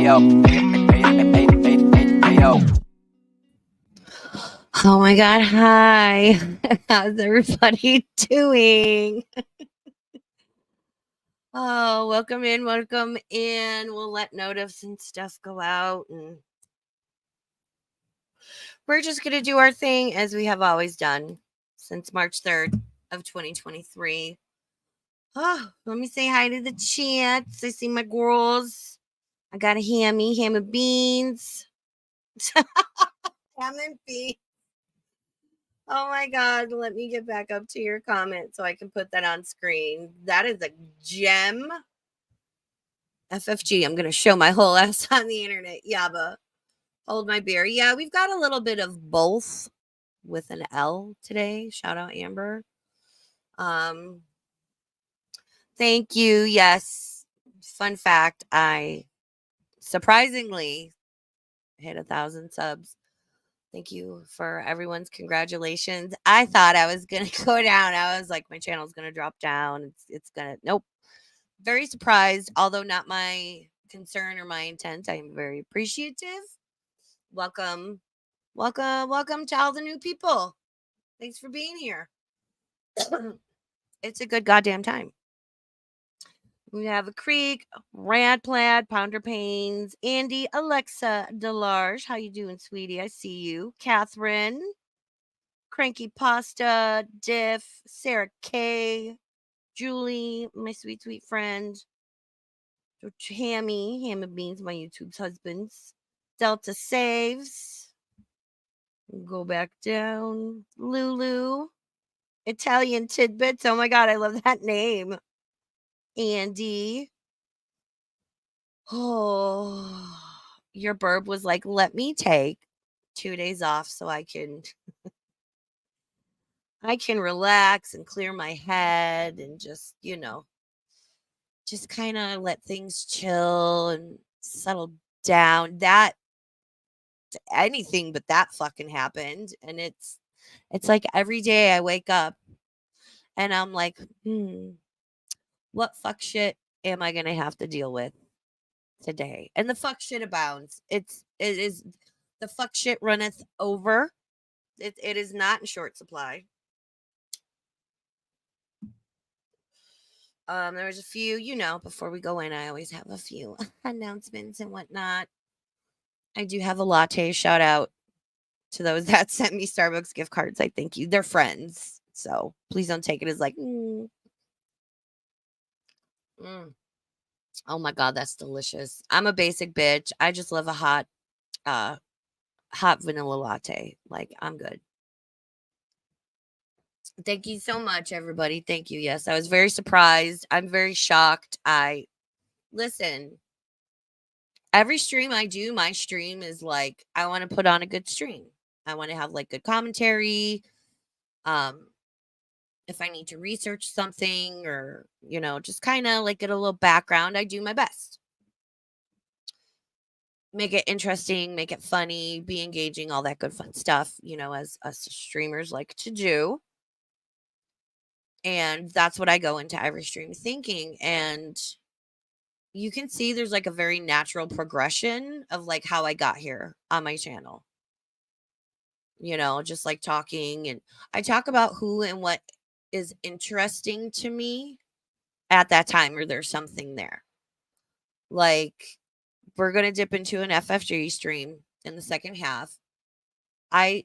Oh my God. Hi. How's everybody doing? Oh, welcome in. Welcome in. We'll let notice and stuff go out. And we're just going to do our thing as we have always done since March 3rd of 2023. Oh, let me say hi to the chats. I see my girls. I got a ham and beans. Ham and beans. Oh my God, let me get back up to your comment so I can put that on screen. That is a gem. FFG, I'm going to show my whole ass on the internet. YABA, hold my beer. Yeah, we've got a little bit of both with an L today. Shout out Amber. Thank you. Yes. Fun fact, I surprisingly hit 1,000 subs. Thank you for everyone's congratulations. I thought I was going to go down. I was like, my channel's going to drop down. It's going to, nope. Very surprised, although not my concern or my intent. I am very appreciative. Welcome to all the new people. Thanks for being here. It's a good goddamn time. We have a Creek, Rad Plaid, Pounder Pains, Andy, Alexa, Delarge. How you doing, sweetie? I see you. Catherine, Cranky Pasta, Diff, Sarah K, Julie, my sweet, sweet friend. Hammy and Beans, my YouTube's husbands. Delta Saves. Go back down. Lulu. Italian Tidbits. Oh my God, I love that name. Andy. Oh, your burb was like, let me take 2 days off so I can relax and clear my head and just, just kind of let things chill and settle down. That anything but that fucking happened, and it's like every day I wake up and I'm like, what fuck shit am I gonna have to deal with today? And the fuck shit abounds. It is the fuck shit runneth over. It is not in short supply. There was a few, before we go in, I always have a few announcements and whatnot. I do have a latte shout out to those that sent me Starbucks gift cards. I thank you. They're friends. So please don't take it as like, oh my God, that's delicious. I'm a basic bitch. I just love a hot vanilla latte. Like, I'm good. Thank you so much, everybody. Thank you. Yes, I was very surprised. I'm very shocked. Listen, every stream I do, my stream is like, I want to put on a good stream. I want to have like good commentary. If I need to research something or, just kind of like get a little background, I do my best. Make it interesting, make it funny, be engaging, all that good fun stuff, as us streamers like to do. And that's what I go into every stream thinking. And you can see there's like a very natural progression of like how I got here on my channel. Just like talking, and I talk about who and what is interesting to me at that time, or there's something there. Like, we're going to dip into an FFG stream in the second half. I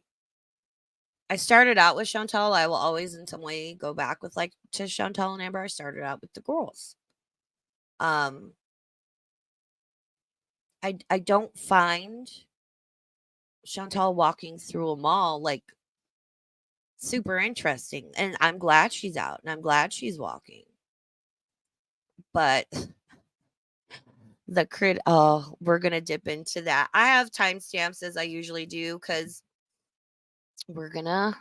started out with Chantal. I will always in some way go back with like to Chantal and Amber. I started out with the girls. I don't find Chantal walking through a mall like super interesting. And I'm glad she's out and I'm glad she's walking. But we're gonna dip into that. I have timestamps as I usually do because we're gonna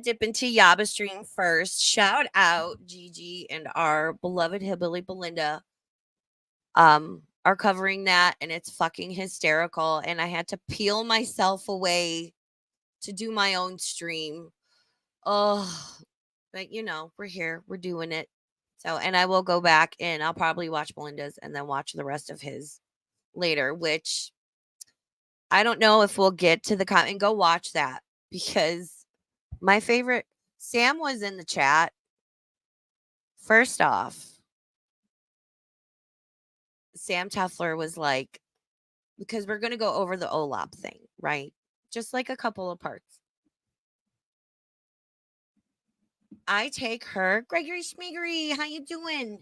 dip into YABA stream first. Shout out Gigi and our beloved hillbilly Belinda. Are covering that, and it's fucking hysterical. And I had to peel myself away to do my own stream. Oh, but we're here, we're doing it. So, and I will go back and I'll probably watch Belinda's and then watch the rest of his later, which I don't know if we'll get to the comment. Go watch that because my favorite, Sam was in the chat. First off, Sam Teffler was like, because we're going to go over the OLAP thing, right? Just like a couple of parts. I take her, Gregory Schmiggery, how you doing?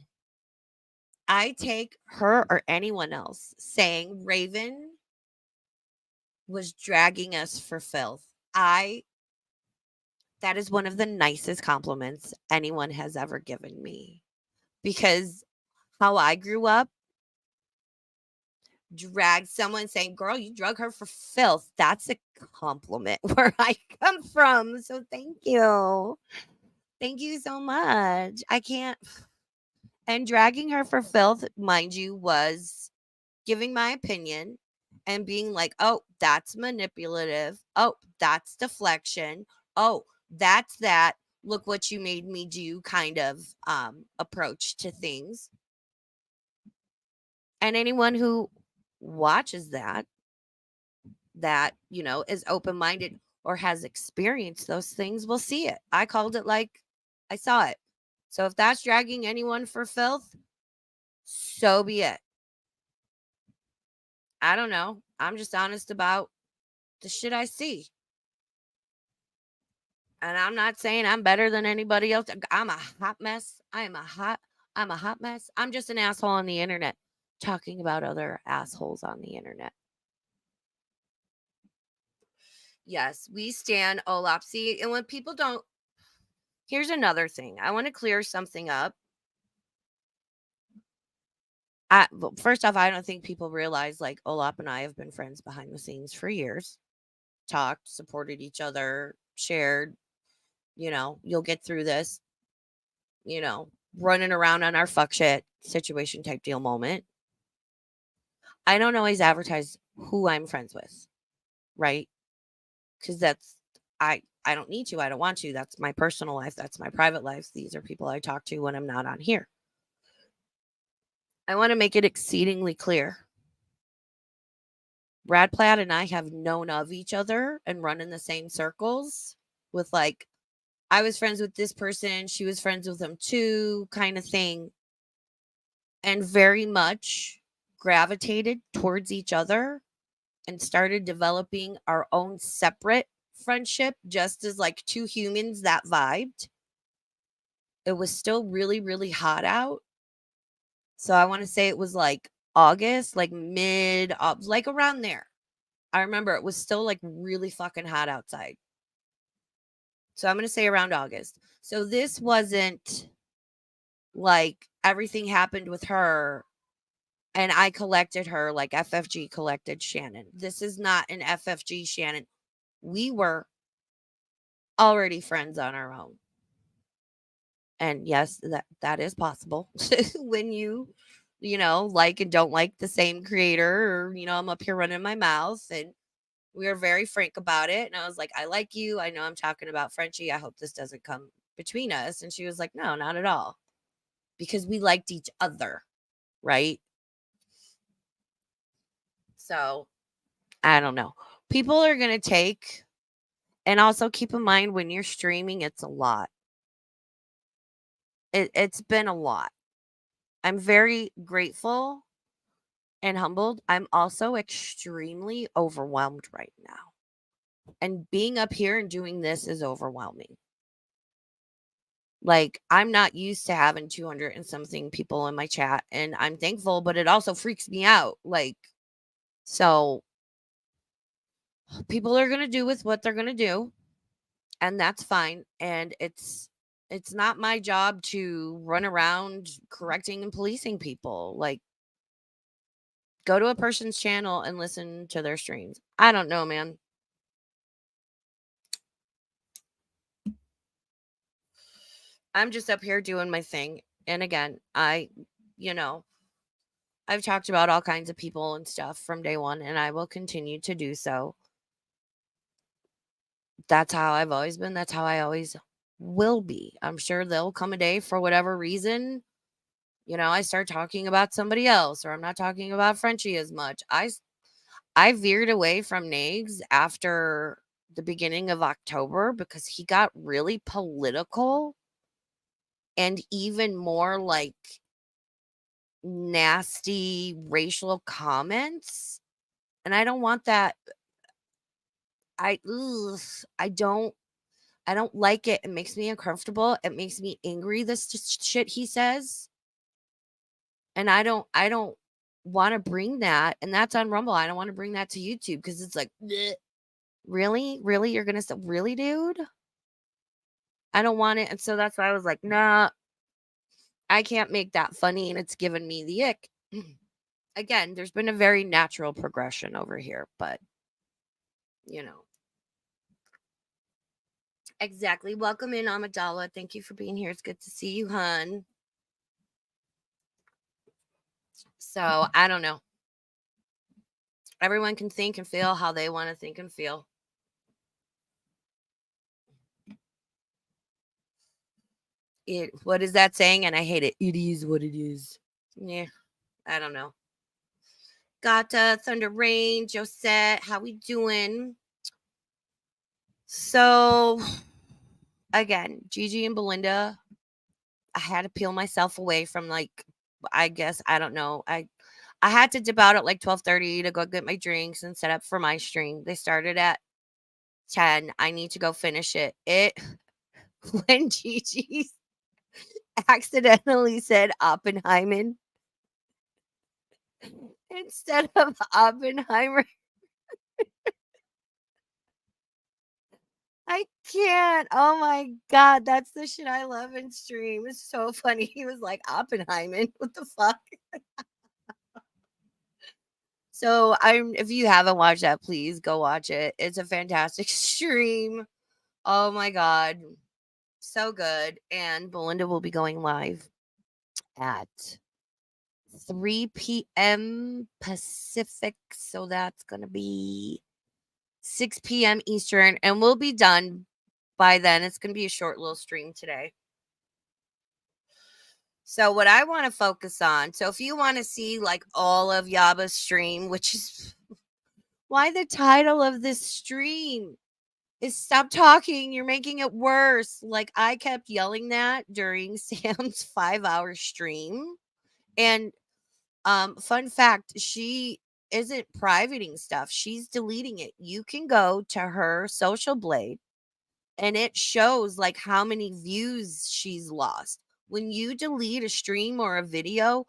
I take her or anyone else saying Raven was dragging us for filth. That is one of the nicest compliments anyone has ever given me because how I grew up, drag someone saying, girl, you drug her for filth. That's a compliment where I come from. So thank you. Thank you so much. I can't. And dragging her for filth, mind you, was giving my opinion and being like, oh, that's manipulative. Oh, that's deflection. Oh, that's that. Look what you made me do kind of approach to things. And anyone who watches that, is open-minded or has experienced those things will see it. I called it like I saw it. So if that's dragging anyone for filth, so be it. I don't know. I'm just honest about the shit I see. And I'm not saying I'm better than anybody else. I'm a hot mess. I'm a hot mess. I'm just an asshole on the internet talking about other assholes on the internet. Yes, we stand OLAP. See, and when people don't, here's another thing. I want to clear something up. Well, first off, I don't think people realize like OLAP and I have been friends behind the scenes for years. Talked, supported each other, shared, you'll get through this, running around on our fuck shit situation type deal moment. I don't always advertise who I'm friends with, right? Because I don't need to. I don't want to. That's my personal life. That's my private life. These are people I talk to when I'm not on here. I want to make it exceedingly clear. Brad Platt and I have known of each other and run in the same circles with like, I was friends with this person, she was friends with them too, kind of thing. And very much gravitated towards each other and started developing our own separate friendship, just as like two humans that vibed. It was still really, really hot out. So I want to say it was like August, like like around there. I remember it was still like really fucking hot outside. So I'm going to say around August. So this wasn't like everything happened with her and I collected her like FFG collected Shannon. This is not an FFG Shannon. We were already friends on our own. And yes, that is possible when like and don't like the same creator or I'm up here running my mouth and we were very frank about it. And I was like, I like you. I know I'm talking about Frenchie. I hope this doesn't come between us. And she was like, no, not at all. Because we liked each other. Right. So I don't know. People are going to take, and also keep in mind when you're streaming, it's a lot. It's been a lot. I'm very grateful and humbled. I'm also extremely overwhelmed right now. And being up here and doing this is overwhelming. Like, I'm not used to having 200 and something people in my chat, and I'm thankful, but it also freaks me out. Like, so people are going to do with what they're going to do, and that's fine. And it's not my job to run around correcting and policing people. Like, go to a person's channel and listen to their streams. I don't know, man. I'm just up here doing my thing. And again, I've talked about all kinds of people and stuff from day one, and I will continue to do so. That's how I've always been. That's how I always will be. I'm sure there'll come a day for whatever reason I start talking about somebody else, or I'm not talking about Frenchie as much. I veered away from Nags after the beginning of October because he got really political and even more like nasty racial comments. And I don't want that. Ugh, I don't I don't like it. It makes me uncomfortable. It makes me angry, this shit he says. And I don't want to bring that, and that's on Rumble. I don't want to bring that to YouTube because it's like, bleh. Really? Really? You're gonna say, really, dude? I don't want it. And so that's why I was like, nah, I can't make that funny, and it's giving me the ick. Again, there's been a very natural progression over here, but you know. Exactly. Welcome in, Amidala. Thank you for being here. It's good to see you, hun. So I don't know. Everyone can think and feel how they want to think and feel. What is that saying? And I hate it. It is what it is. Yeah, I don't know. Got Thunder Rain, Josette. How we doing? So again, Gigi and Belinda. I had to peel myself away from like, I guess I don't know. I had to dip out at like 12:30 to go get my drinks and set up for my stream. They started at 10. I need to go finish it. When Gigi accidentally said Oppenheimer instead of Oppenheimer. I can't. Oh my god, that's the shit I love in stream. It's so funny. He was like Oppenheimer. What the fuck? So I'm if you haven't watched that, please go watch it. It's a fantastic stream. Oh my god. So good. And Belinda will be going live at 3 p.m. Pacific. So that's gonna be 6 p.m. Eastern. And we'll be done by then. It's gonna be a short little stream today. So what I want to focus on, so if you want to see like all of YABA's stream, which is why the title of this stream is Stop Talking, You're Making It Worse. Like I kept yelling that during Sam's 5-hour stream. And fun fact, she isn't privating stuff. She's deleting it. You can go to her social blade and it shows like how many views she's lost. When you delete a stream or a video,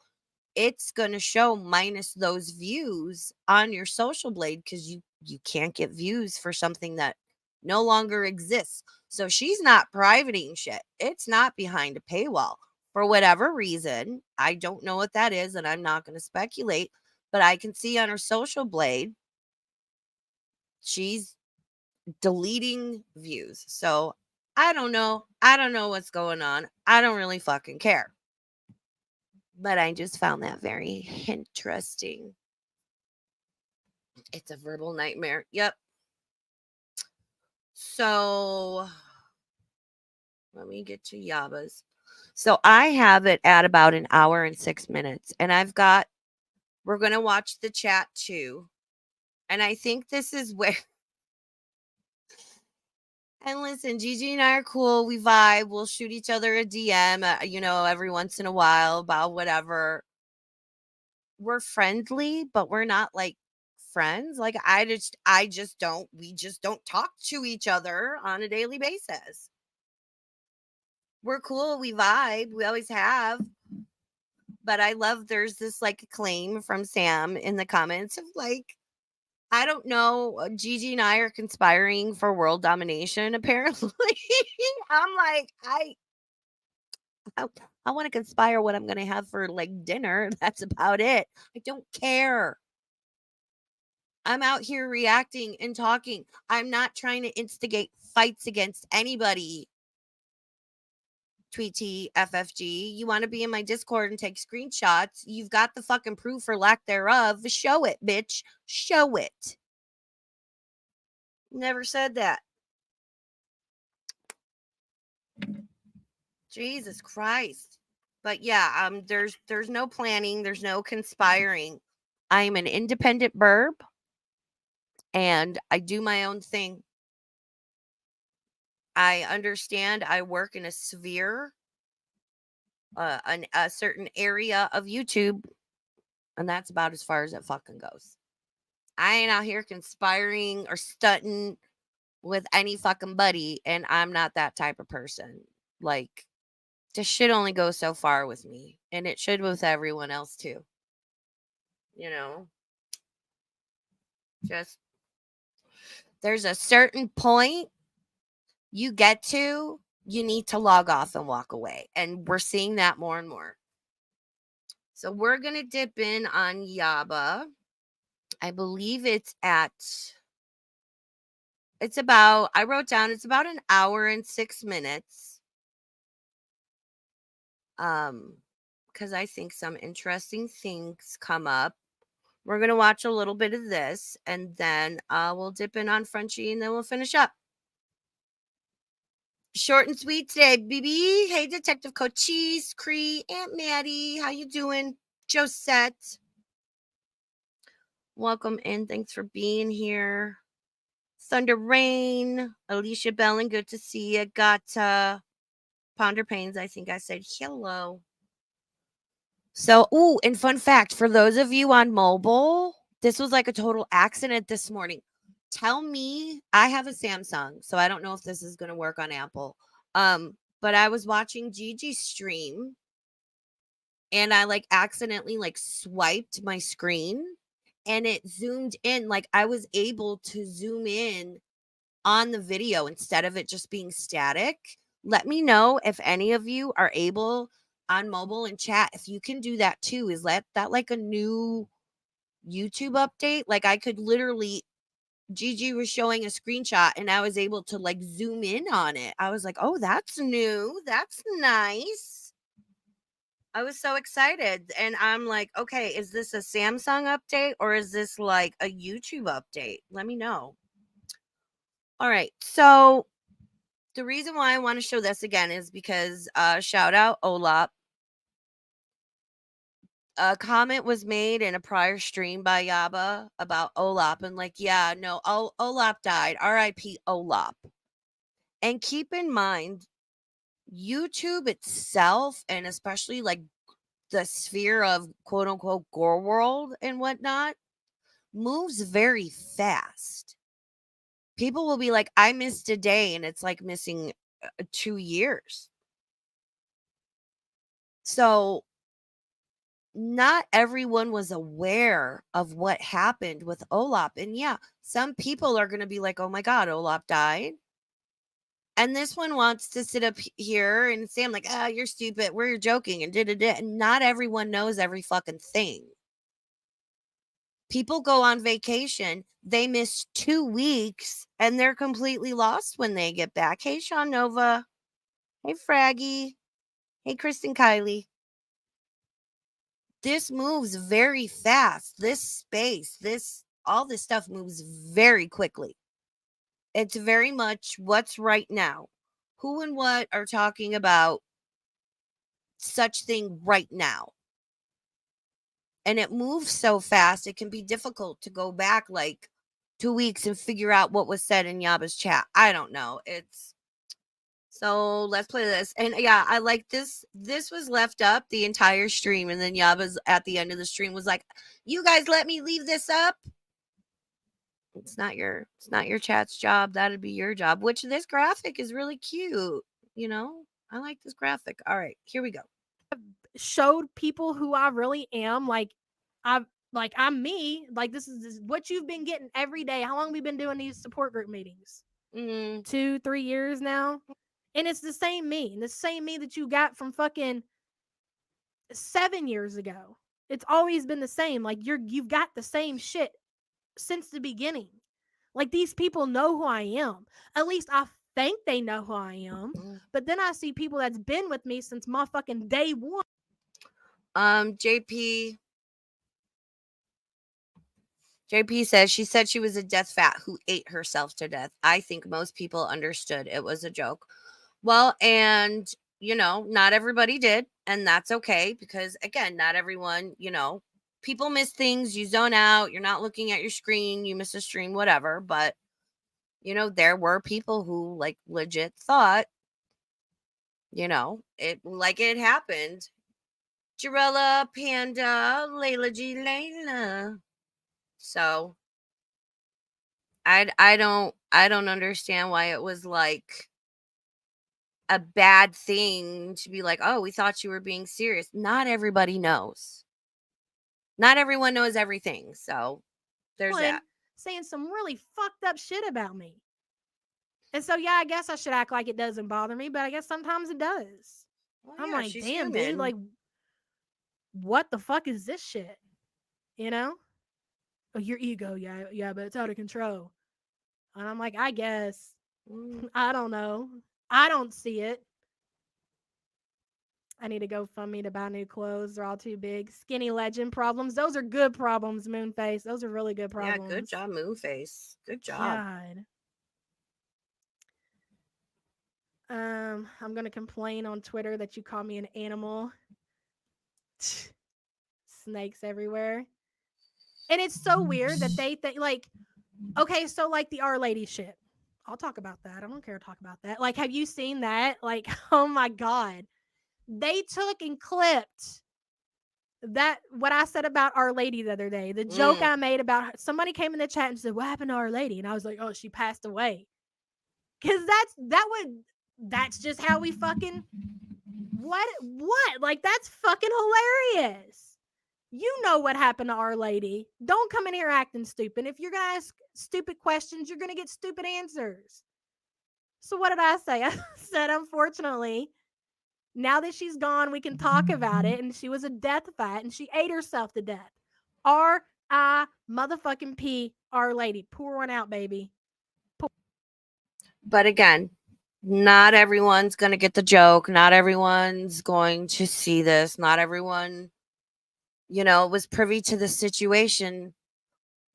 it's going to show minus those views on your social blade because you can't get views for something that no longer exists. So she's not privating shit. It's not behind a paywall for whatever reason. I don't know what that is, and I'm not going to speculate, but I can see on her social blade she's deleting views. So I don't know. I don't know what's going on. I don't really fucking care. But I just found that very interesting. It's a verbal nightmare. Yep. So let me get to YABA's. So I have it at about an hour and 6 minutes. And we're going to watch the chat too. And I think this is where. And listen, Gigi and I are cool. We vibe. We'll shoot each other a DM, every once in a while about whatever. We're friendly, but we're not like friends. Like I just don't we just don't talk to each other on a daily basis. We're cool, we vibe, we always have. But I love there's this like claim from Sam in the comments of like, I don't know, Gigi and I are conspiring for world domination apparently. I'm like, I, I want to conspire what I'm going to have for like dinner. That's about it. I don't care. I'm out here reacting and talking. I'm not trying to instigate fights against anybody. Tweety FFG, you want to be in my Discord and take screenshots? You've got the fucking proof or lack thereof. Show it, bitch. Show it. Never said that. Jesus Christ. But yeah, there's no planning, there's no conspiring. I'm an independent burb and I do my own thing. I understand I work in a sphere, a certain area of YouTube, and that's about as far as it fucking goes. I ain't out here conspiring or stunting with any fucking buddy, and I'm not that type of person. Like, this shit only goes so far with me, and it should with everyone else too. You know, just there's a certain point you get to, you need to log off and walk away. And we're seeing that more and more. So we're going to dip in on YABA. I believe I wrote down, it's about an hour and 6 minutes. Because I think some interesting things come up. We're going to watch a little bit of this and then we'll dip in on Frenchie and then we'll finish up. Short and sweet today, BB. Hey, Detective Cochise, Cree, Aunt Maddie. How you doing? Josette. Welcome in. Thanks for being here. Thunder Rain. Alicia Bellin, good to see you. Got Ponder Pains. I think I said hello. So, and fun fact for those of you on mobile, this was like a total accident this morning. Tell me, I have a Samsung, so I don't know if this is going to work on Apple. But I was watching Gigi's stream and I like accidentally like swiped my screen and it zoomed in. Like I was able to zoom in on the video instead of it just being static. Let me know if any of you are able on mobile and chat if you can do that too. Is that like a new YouTube update? Like I could literally Gigi was showing a screenshot and I was able to like zoom in on it. I was like, "Oh, that's new. That's nice." I was so excited and I'm like, "Okay, is this a Samsung update or is this like a YouTube update? Let me know." All right. So the reason why I want to show this again is because shout out Olap. A comment was made in a prior stream by Yaba about Olap and like, yeah, no, Olap died. R.I.P. Olap. And keep in mind, YouTube itself, and especially like the sphere of quote unquote gore world and whatnot, moves very fast. People will be like, I missed a day, and it's like missing 2 years. So not everyone was aware of what happened with Olap. And yeah, some people are going to be like, oh my God, Olap died. And this one wants to sit up here and say, I'm like, you're stupid. We're joking. And And not everyone knows every fucking thing. People go on vacation, they miss 2 weeks, and they're completely lost when they get back. Hey, Sean Nova. Hey, Fraggy. Hey, Kristen Kylie. This moves very fast. This space, all this stuff moves very quickly. It's very much what's right now. Who and what are talking about such thing right now? And it moves so fast, it can be difficult to go back like 2 weeks and figure out what was said in Yaba's chat. I don't know. So let's play this. And yeah, I like this. This was left up the entire stream. And then Yaba's at the end of the stream was like, you guys let me leave this up. It's not your chat's job. That'd be your job, which this graphic is really cute. You know, I like this graphic. All right, here we go. Showed people who I really am. I'm me. Like this is what you've been getting every day. How long have we been doing these support group meetings? 2-3 years now. And it's the same me. And the same me that you got from fucking 7 years ago. It's always been the same. Like you've got the same shit since the beginning. Like these people know who I am. At least I think they know who I am. But then I see people that's been with me since my fucking day one. JP says she said she was a death fat who ate herself to death. I think most people understood it was a joke. Well, and not everybody did, and that's okay, because again, not everyone, people miss things, you zone out, you're not looking at your screen, you miss a stream, whatever. But there were people who like legit thought, it happened. Jirella, Panda, Layla G, Layla. So I don't understand why it was like a bad thing to be like, oh, we thought you were being serious. Not everybody knows. Not everyone knows everything. So there's One that. saying some really fucked up shit about me. And so, yeah, I guess I should act like it doesn't bother me, but I guess sometimes it does. Well, I'm yeah, like, she's damn, human. dude, like, what the fuck is this shit? Oh, your ego, yeah, but it's out of control. And I'm like, I guess. I don't know. I don't see it. I need to go fund me to buy new clothes. They're all too big. Skinny legend problems. Those are good problems, Moonface. Those are really good problems. Yeah, good job, Moonface. Good job. God. I'm gonna complain on Twitter that you call me an animal. Snakes everywhere. And it's so weird that they think like, okay, so like the Our Lady shit. I'll talk about that. I don't care to talk about that. Like, have you seen that? Like, oh my God. They took and clipped that what I said about Our Lady the other day. The joke I made about somebody came in the chat and said, "What happened to Our Lady?" And I was like, "Oh, she passed away." Cause that's just how we fucking what? Like that's fucking hilarious. You know what happened to Our Lady. Don't come in here acting stupid. If you're gonna ask stupid questions, you're gonna get stupid answers. So what did I say? I said, unfortunately, now that she's gone, we can talk about it. And she was a death fight and she ate herself to death. R.I. motherfucking P. Our Lady. Pour one out, baby. But again, not everyone's going to get the joke. Not everyone's going to see this. Not everyone, was privy to the situation,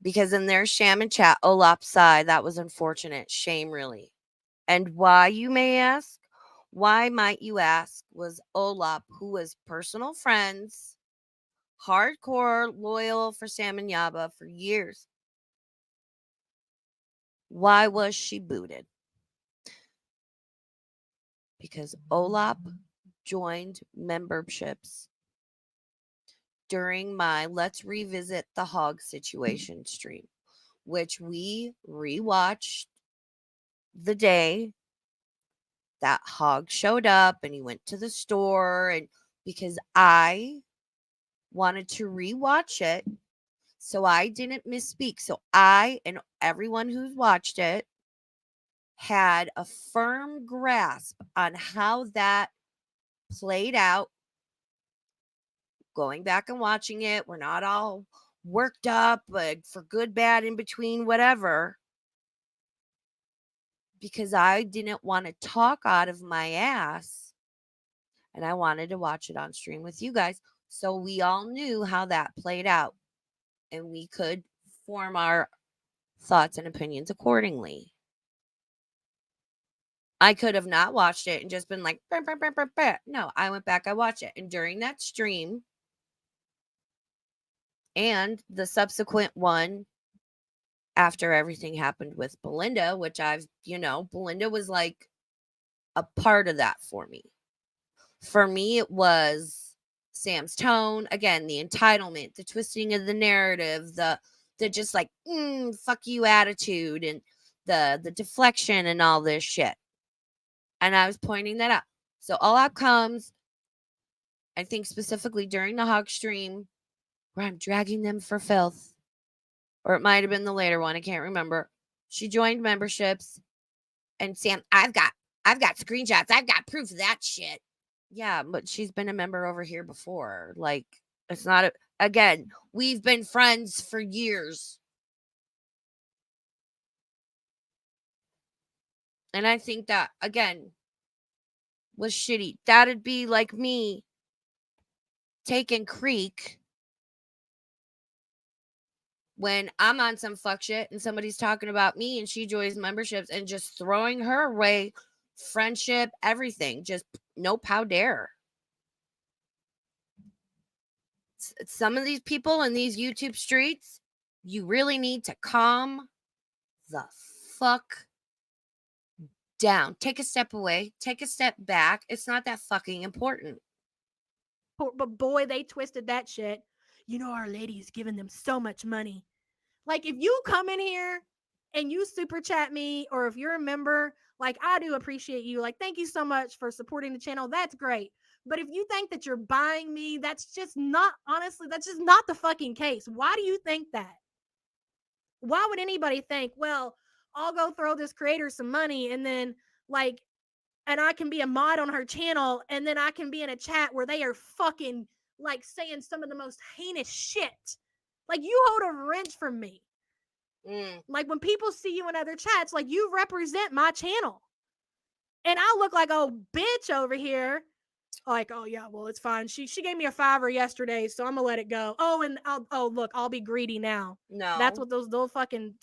because in their sham and chat, Olap's side, that was unfortunate. Shame, really. And why, you may ask? Why, might you ask, was Olap, who was personal friends, hardcore loyal for Sam and YABA for years, why was she booted? Because Olap joined memberships during my Let's Revisit the Hog Situation stream, which we rewatched the day that Hog showed up and he went to the store, and because I wanted to rewatch it so I didn't misspeak. So I and everyone who's watched it had a firm grasp on how that played out. Going back and watching it, we're not all worked up, but for good, bad, in between, whatever. Because I didn't want to talk out of my ass, and I wanted to watch it on stream with you guys, so we all knew how that played out and we could form our thoughts and opinions accordingly. I could have not watched it and just been like, bah, bah, bah, bah, bah. No, I went back, I watched it. And during that stream and the subsequent one after everything happened with Belinda, which Belinda was like a part of that for me. For me, it was Sam's tone, again, the entitlement, the twisting of the narrative, the just like fuck you attitude, and the deflection and all this shit. And I was pointing that out. So all out comes, I think specifically during the Hog stream, where I'm dragging them for filth, or it might have been the later one, I can't remember. She joined memberships, and Sam, I've got screenshots, I've got proof of that shit. Yeah, but she's been a member over here before. Like, it's not again, we've been friends for years. And I think that, again, was shitty. That'd be like me taking Creek when I'm on some fuck shit and somebody's talking about me and she joins memberships and just throwing her away friendship, everything. Just no pow dare. Some of these people in these YouTube streets, you really need to calm the fuck down. Take a step away, take a step back. It's not that fucking important. But boy, they twisted that shit. You know, Our Lady is giving them so much money. Like, if you come in here and you super chat me, or if you're a member, like, I do appreciate you. Like, thank you so much for supporting the channel. That's great. But if you think that you're buying me, that's just not, honestly, that's just not the fucking case. Why do you think that? Why would anybody think, well, I'll go throw this creator some money and then, like, and I can be a mod on her channel, and then I can be in a chat where they are fucking, like, saying some of the most heinous shit. Like, you hold a wrench from me. Like, when people see you in other chats, like, you represent my channel. And I look like a bitch over here. Like, oh yeah, well, it's fine. She gave me a $5 yesterday, so I'm gonna let it go. Oh, and look, I'll be greedy now. That's No. what those little fucking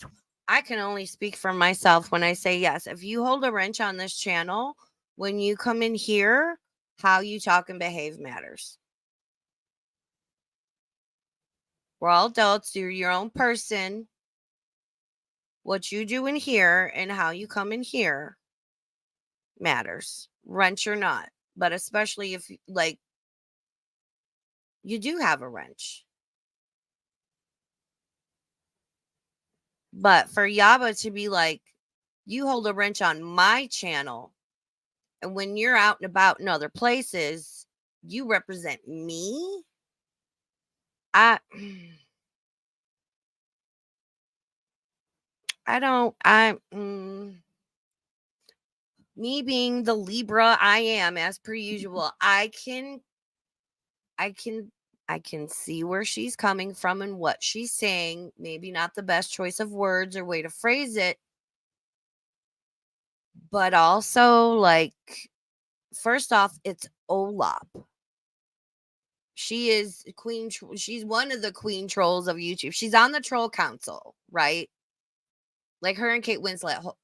I can only speak for myself when I say yes. If you hold a wrench on this channel, when you come in here, how you talk and behave matters. We're all adults. You're your own person. What you do in here and how you come in here matters, wrench or not. But especially if, like, you do have a wrench. But for YABA to be like, you hold a wrench on my channel, and when you're out and about in other places, you represent me. I don't. Me being the Libra I am, as per usual, I can see where she's coming from and what she's saying. Maybe not the best choice of words or way to phrase it, but also, like, first off, it's Olap. She is queen. She's one of the queen trolls of YouTube. She's on the troll council, right? Like, her and Kate Winslet,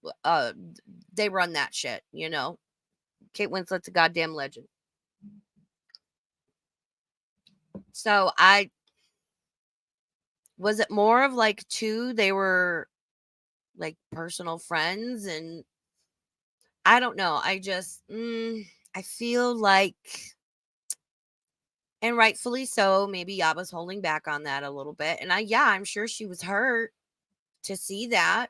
they run that shit, you know? Kate Winslet's a goddamn legend. So was it more of like two? They were like personal friends, and I don't know. I just, I feel like, and rightfully so, maybe Yaba's holding back on that a little bit. And I'm sure she was hurt to see that.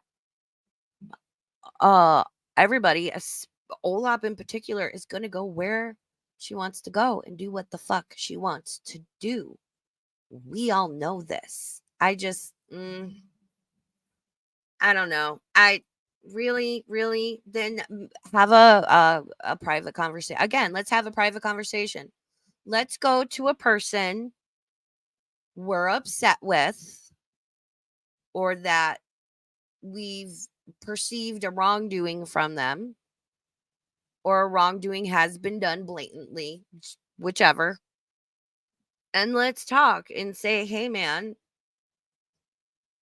Everybody, Olap in particular, is going to go where she wants to go and do what the fuck she wants to do. We all know this. I just, I don't know. I really, then have a private conversation. Again, let's have a private conversation. Let's go to a person we're upset with, or that we've perceived a wrongdoing from them, or a wrongdoing has been done blatantly, whichever. And let's talk and say, hey, man,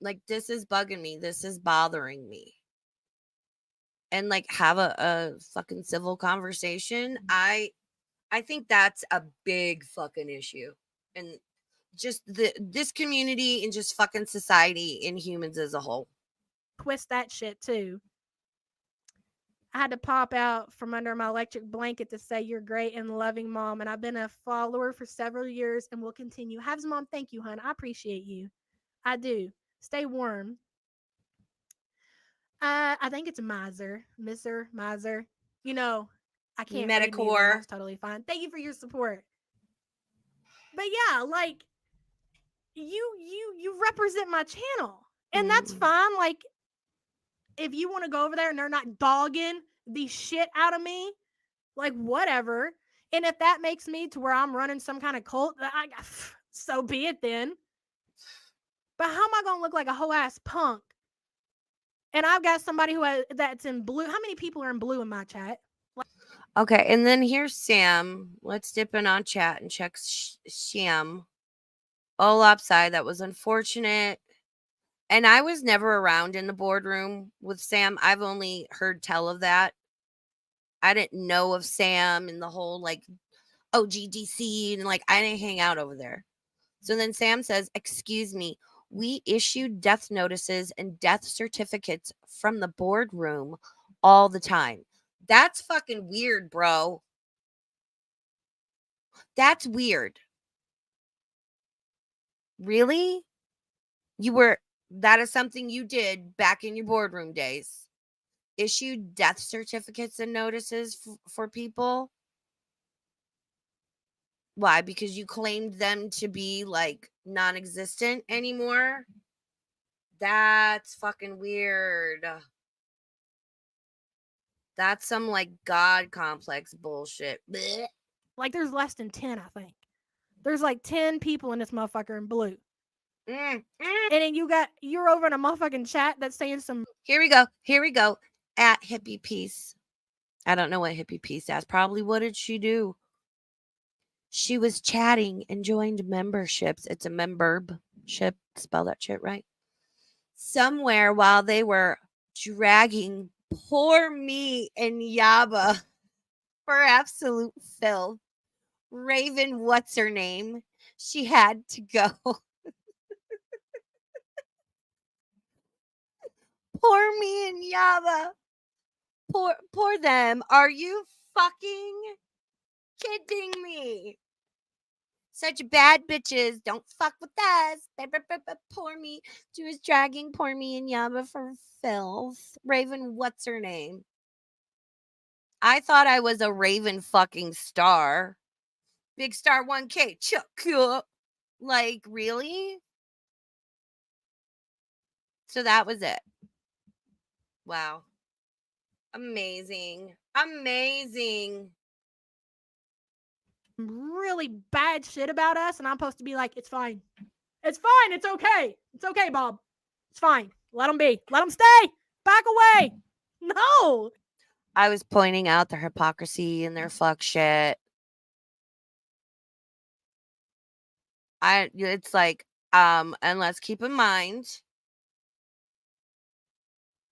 like, this is bugging me. This is bothering me. And, like, have a fucking civil conversation. I think that's a big fucking issue. And just this community and just fucking society and humans as a whole. twist that shit too. I had to pop out from under my electric blanket to say you're great and loving, Mom. And I've been a follower for several years and will continue. Hav's Mom, thank you, hon. I appreciate you. I do. Stay warm. I think it's Miser. Miser. You know, I can't read neither. That's totally fine. Thank you for your support. But yeah, like, you represent my channel. And that's fine. Like, if you want to go over there and they're not dogging the shit out of me, like, whatever. And if that makes me to where I'm running some kind of cult, so be it then. But how am I going to look like a whole ass punk? And I've got somebody that's in blue. How many people are in blue in my chat? Okay, and then here's Sam. Let's dip in on chat and check Sam. All upside. That was unfortunate. And I was never around in the boardroom with Sam. I've only heard tell of that. I didn't know of Sam and the whole like OGDC, and like I didn't hang out over there. So then Sam says, "Excuse me, we issued death notices and death certificates from the boardroom all the time." That's fucking weird, bro. That's weird. Really? That is something you did back in your boardroom days? Issued death certificates and notices for people? Why? Because you claimed them to be like non-existent anymore? That's fucking weird. That's some like God complex bullshit. Blech. Like there's less than 10, I think. There's like 10 people in this motherfucker in blue. And then you're over in a motherfucking chat that's saying some. Here we go. Here we go. At Hippie Peace. I don't know what Hippie Peace asked. Probably what did she do? She was chatting and joined memberships. It's a membership. Spell that shit right. Somewhere while they were dragging poor me and YABA for absolute filth. Raven, what's her name? She had to go. Poor me and YABA. Poor them. Are you fucking kidding me? Such bad bitches. Don't fuck with us. Poor me. She was dragging poor me and YABA for filth. Raven, what's her name? I thought I was a Raven fucking star. Big Star 1K. Chuck. Like, really? So that was it. Wow. Amazing. Amazing. Really bad shit about us, and I'm supposed to be like, it's fine. It's fine. It's okay. It's okay, Bob. It's fine. Let them be. Let them stay. Back away. No. I was pointing out their hypocrisy and their fuck shit. It's like, and let's keep in mind,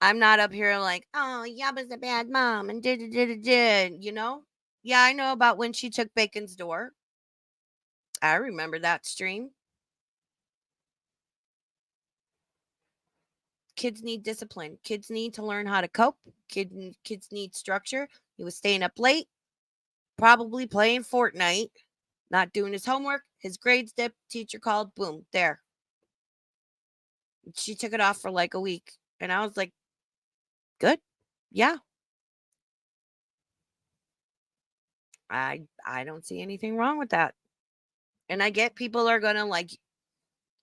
I'm not up here like, oh, Yaba's a bad mom and did, you know? Yeah, I know about when she took Bacon's door. I remember that stream. Kids need discipline. Kids need to learn how to cope. Kids need structure. He was staying up late, probably playing Fortnite, not doing his homework. His grades dipped. Teacher called. Boom, there. She took it off for like a week. And I was like, good. Yeah. I don't see anything wrong with that. And I get people are going to like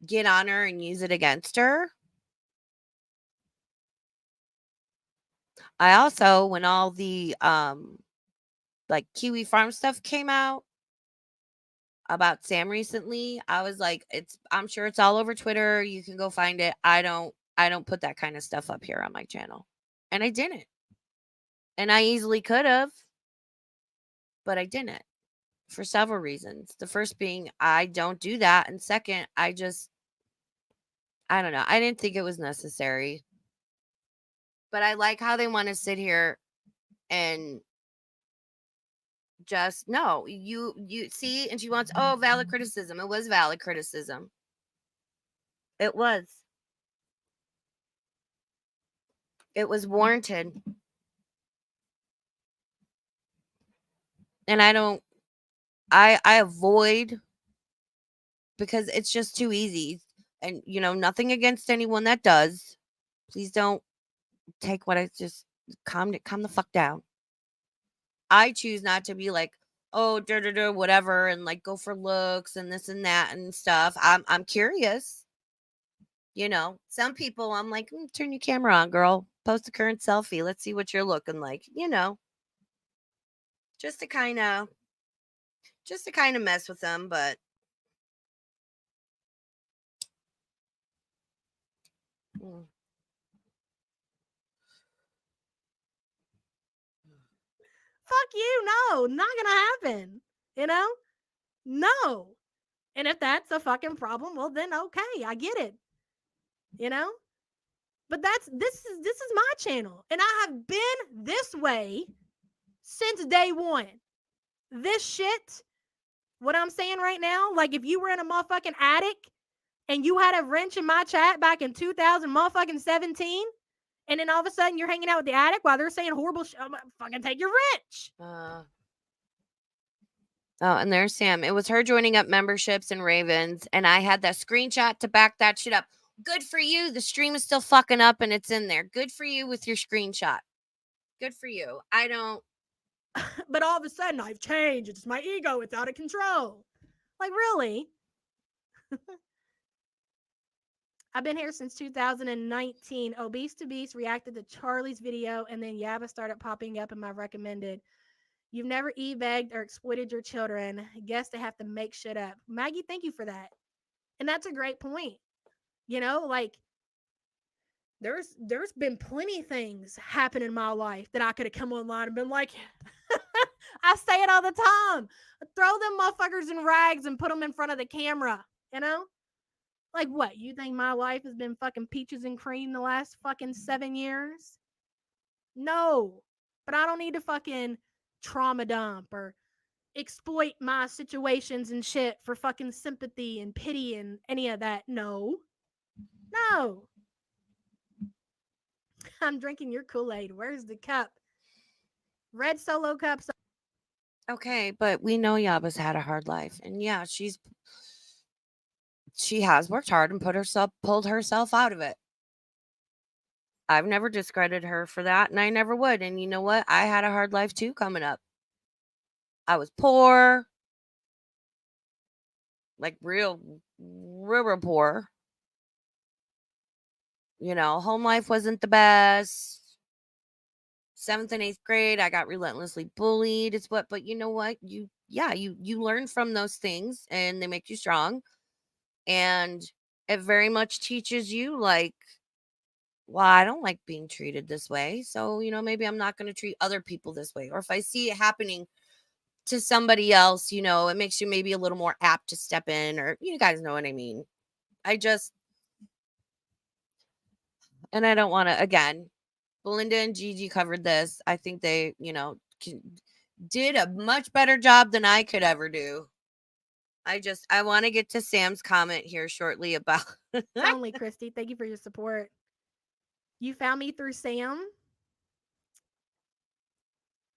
get on her and use it against her. I also, when all the like Kiwi Farm stuff came out about Sam recently, I was like, I'm sure it's all over Twitter. You can go find it. I don't put that kind of stuff up here on my channel. And I didn't. And I easily could have, but I didn't for several reasons. The first being I don't do that, and second, I don't know. I didn't think it was necessary. But I like how they want to sit here and just no, you see, and she wants, oh, valid criticism. It was valid criticism. It was. It was warranted. And I avoid, because it's just too easy. And nothing against anyone that does. Please don't take what I just calm the fuck down. I choose not to be like, oh, whatever, and like go for looks and this and that and stuff. I'm curious. Some people I'm like, turn your camera on, girl. Post a current selfie. Let's see what you're looking like. Just to kind of mess with them, but Fuck you. No, not gonna happen. No. And if that's a fucking problem, well then okay, I get it. But this is my channel, and I have been this way since day one. This shit, what I'm saying right now, like if you were in a motherfucking attic and you had a wrench in my chat back in 2017, and then all of a sudden you're hanging out with the attic while they're saying horrible shit, I'm gonna fucking take your wrench. Oh, and there's Sam. It was her joining up memberships and Ravens, and I had that screenshot to back that shit up. Good for you. The stream is still fucking up and it's in there. Good for you with your screenshot. Good for you. I don't. But all of a sudden, I've changed. It's my ego. It's out of control. Like, really? I've been here since 2019. Obese to Beast reacted to Charlie's video, and then YABA started popping up in my recommended. You've never e-begged or exploited your children. Guess they have to make shit up. Maggie, thank you for that. And that's a great point. You know, like, there's been plenty of things happen in my life that I could have come online and been like, I say it all the time. Throw them motherfuckers in rags and put them in front of the camera, you know? Like what? You think my life has been fucking peaches and cream the last fucking 7 years? No. But I don't need to fucking trauma dump or exploit my situations and shit for fucking sympathy and pity and any of that. No. No. I'm drinking your Kool-Aid. Where's the cup? Red Solo cups. Okay, but we know Yaba's had a hard life. And yeah, she has worked hard and pulled herself out of it. I've never discredited her for that, and I never would. And you know what? I had a hard life too coming up. I was poor, like real poor. You know, home life wasn't the best. 7th and 8th grade, I got relentlessly bullied. But you know what? You learn from those things and they make you strong. And it very much teaches you, like, well, I don't like being treated this way. So, you know, maybe I'm not going to treat other people this way. Or if I see it happening to somebody else, you know, it makes you maybe a little more apt to step in, or you guys know what I mean. And I don't want to, again, Belinda and Gigi covered this. I think they, you know, did a much better job than I could ever do. I want to get to Sam's comment here shortly about. Only Christy, thank you for your support. You found me through Sam.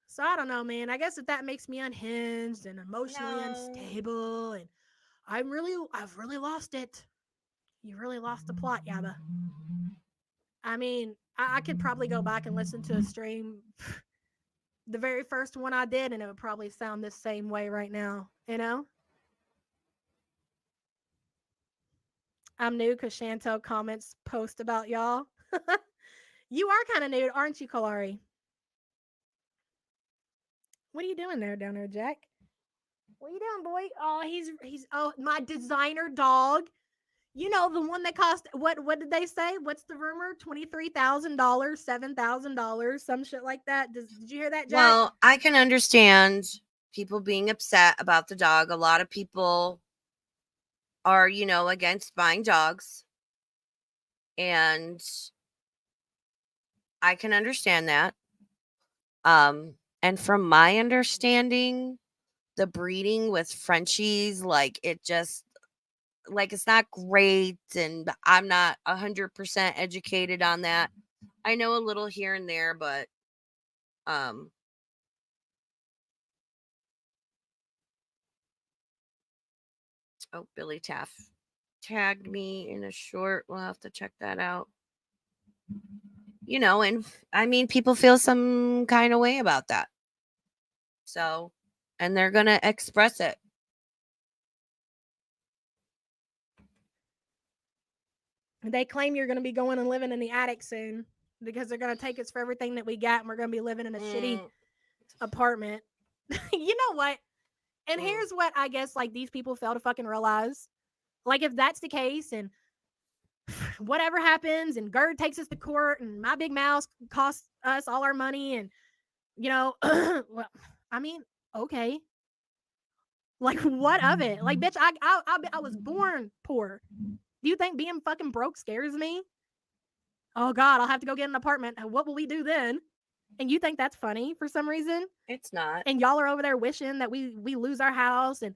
So I don't know, man. I guess if that makes me unhinged and emotionally unstable, and I've really lost it. You really lost the plot, Yaba. I mean, I could probably go back and listen to a stream, the very first one I did, and it would probably sound the same way right now, you know? I'm new because Chantel comments post about y'all. You are kind of new, aren't you, Kalari? What are you doing there down there, Jack? What are you doing, boy? Oh, he's my designer dog. You know, the one that cost what did they say? What's the rumor? $23,000, $7,000, some shit like that. Did you hear that, Jack? Well, I can understand people being upset about the dog. A lot of people are, you know, against buying dogs. And I can understand that. And from my understanding, the breeding with Frenchies, like it just, like, it's not great, and I'm not 100% educated on that. I know a little here and there, but oh, Billy Taff tagged me in a short. We'll have to check that out. You know, and I mean, people feel some kind of way about that. So, and they're going to express it. They claim you're going to be going and living in the attic soon because they're going to take us for everything that we got, and we're going to be living in a shitty apartment. You know what? And here's what I guess, like, these people fail to fucking realize. Like, if that's the case and whatever happens and Gerd takes us to court and my big mouse costs us all our money and, you know, well, I mean, okay. Like, what of it? Like, bitch, I was born poor. Do you think being fucking broke scares me? Oh, God, I'll have to go get an apartment. What will we do then? And you think that's funny for some reason? It's not. And y'all are over there wishing that we lose our house and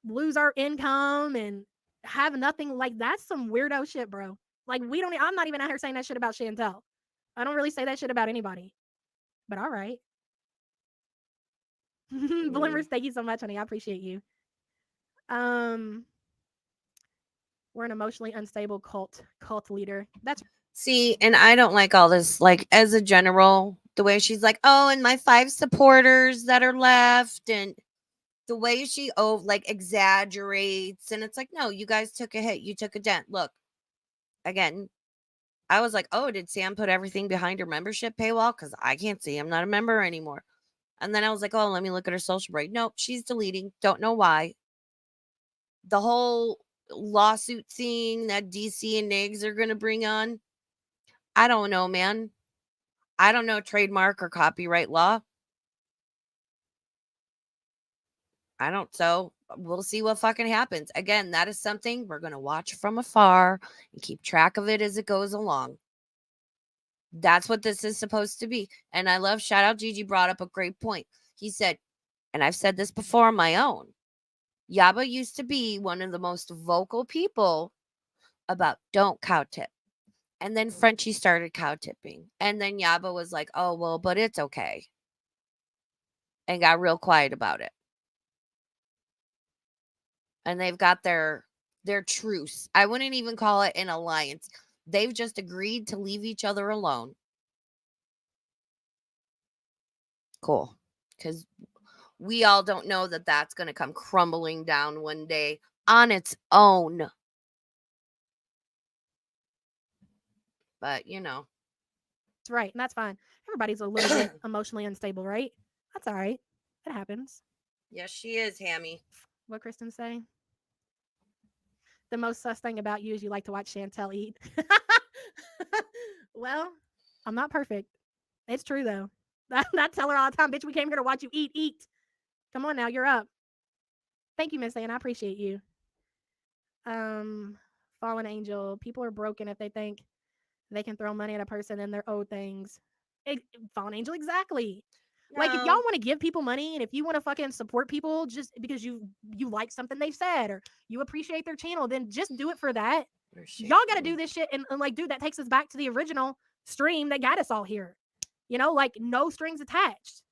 lose our income and have nothing. Like, that's some weirdo shit, bro. Like, we don't, I'm not even out here saying that shit about Chantel. I don't really say that shit about anybody. But all right. Blimmers, thank you so much, honey. I appreciate you. Um, we're an emotionally unstable cult leader. That's See, and I don't like all this, like, as a general, the way she's like, oh, and my 5 supporters that are left, and the way she like exaggerates, and it's like, no, you guys took a hit, you took a dent. Look, again, I was like, oh, did Sam put everything behind her membership paywall? Because I can't see, I'm not a member anymore. And then I was like, oh, let me look at her social break. Nope, she's deleting. Don't know why. The whole lawsuit thing that DC and NIGS are going to bring on, I don't know, man. I don't know trademark or copyright law. I don't. So we'll see what fucking happens. Again, that is something we're going to watch from afar and keep track of it as it goes along. That's what this is supposed to be. And I love, shout out Gigi brought up a great point. He said, and I've said this before on my own, YABA used to be one of the most vocal people about don't cow tip. And then Frenchie started cow tipping. And then YABA was like, oh, well, but it's okay. And got real quiet about it. And they've got their truce. I wouldn't even call it an alliance. They've just agreed to leave each other alone. Cool. Because we all don't know that that's going to come crumbling down one day on its own. But, you know. That's right. And that's fine. Everybody's a little bit emotionally unstable, right? That's all right. It happens. Yes, she is, Hammy. What Kristen say? The most sus thing about you is you like to watch Chantel eat. Well, I'm not perfect. It's true, though. I tell her all the time, bitch, we came here to watch you eat. Come on now, you're up. Thank you, Miss Ann. I appreciate you. Fallen angel. People are broken if they think they can throw money at a person and they're owed things. Fallen angel, exactly. No. Like, if y'all want to give people money and if you want to fucking support people just because you like something they've said or you appreciate their channel, then just do it for that. Y'all got to do this shit. And like, dude, that takes us back to the original stream that got us all here. You know, like, no strings attached.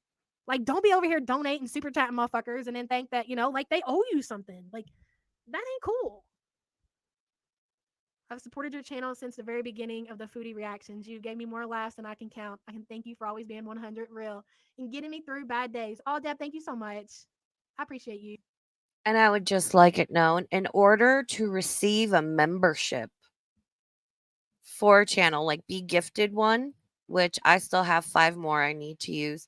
Like, don't be over here donating, super chatting motherfuckers and then think that, you know, like they owe you something. Like, that ain't cool. I've supported your channel since the very beginning of the foodie reactions. You gave me more laughs than I can count. I can thank you for always being 100 real and getting me through bad days. Oh, Deb, thank you so much. I appreciate you. And I would just like it known, in order to receive a membership for a channel, like be gifted one, which I still have 5 more I need to use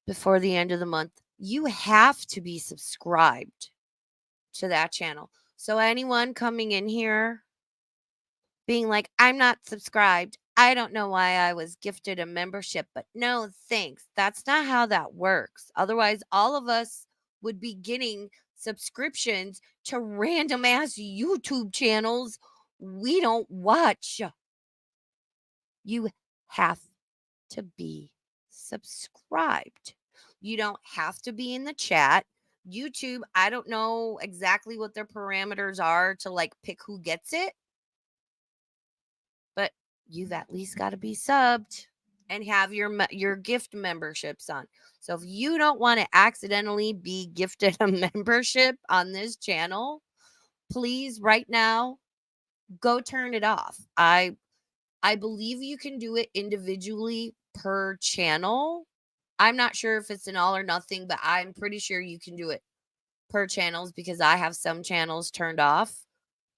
before the end of the month, you have to be subscribed to that channel. So anyone coming in here being like, I'm not subscribed, I don't know why I was gifted a membership, but no thanks. That's not how that works. Otherwise, all of us would be getting subscriptions to random ass YouTube channels we don't watch. You have to be subscribed. You don't have to be in the chat. YouTube, I don't know exactly what their parameters are to like pick who gets it, but you've at least got to be subbed and have your gift memberships on. So if you don't want to accidentally be gifted a membership on this channel, please right now go turn it off. I believe you can do it individually per channel. I'm not sure if it's an all or nothing, but I'm pretty sure you can do it per channels because I have some channels turned off.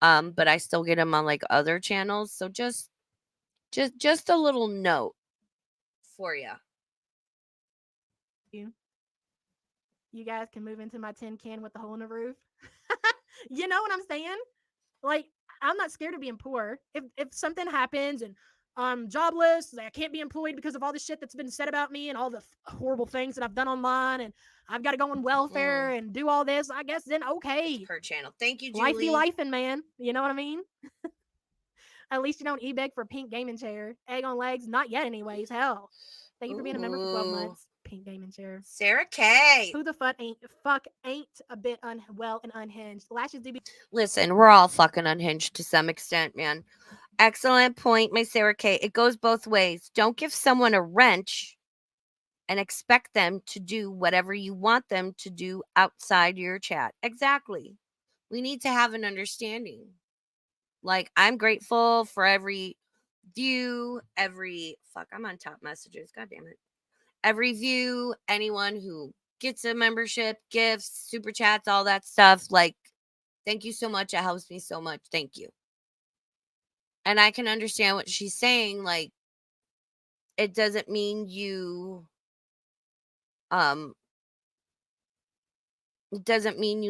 But I still get them on like other channels. So just a little note for you. You guys can move into my tin can with the hole in the roof. You know what I'm saying? Like, I'm not scared of being poor. If something happens and I'm jobless, I can't be employed because of all the shit that's been said about me and all the horrible things that I've done online, and I've got to go on welfare and do all this, I guess then okay. It's per channel. Thank you, Julie. Life be lifing, man. You know what I mean? At least you don't e-beg for a pink gaming chair. Egg on legs? Not yet anyways. Hell. Thank you for being a member for 12 months. Pink gaming chair. Sarah K. Who the fuck ain't a bit unwell and unhinged? Lashes do be. Listen, we're all fucking unhinged to some extent, man. Excellent point, my Sarah K. It goes both ways. Don't give someone a wrench and expect them to do whatever you want them to do outside your chat. Exactly. We need to have an understanding. Like, I'm grateful for every view, I'm on top messages. God damn it. Every view, anyone who gets a membership, gifts, super chats, all that stuff. Like, thank you so much. It helps me so much. Thank you. And I can understand what she's saying. Like, it doesn't mean you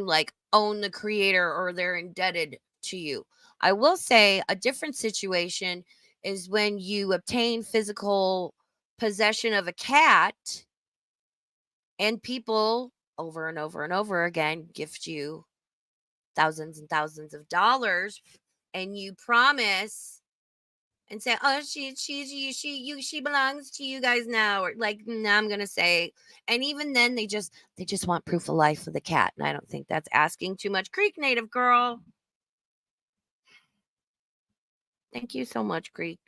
like own the creator or they're indebted to you. I will say a different situation is when you obtain physical possession of a cat and people over and over and over again gift you thousands and thousands of dollars and you promise and say, oh, she belongs to you guys now, or like, no, I'm gonna say, and even then they just want proof of life of the cat, and I don't think that's asking too much. Creek native girl, thank you so much, Creek.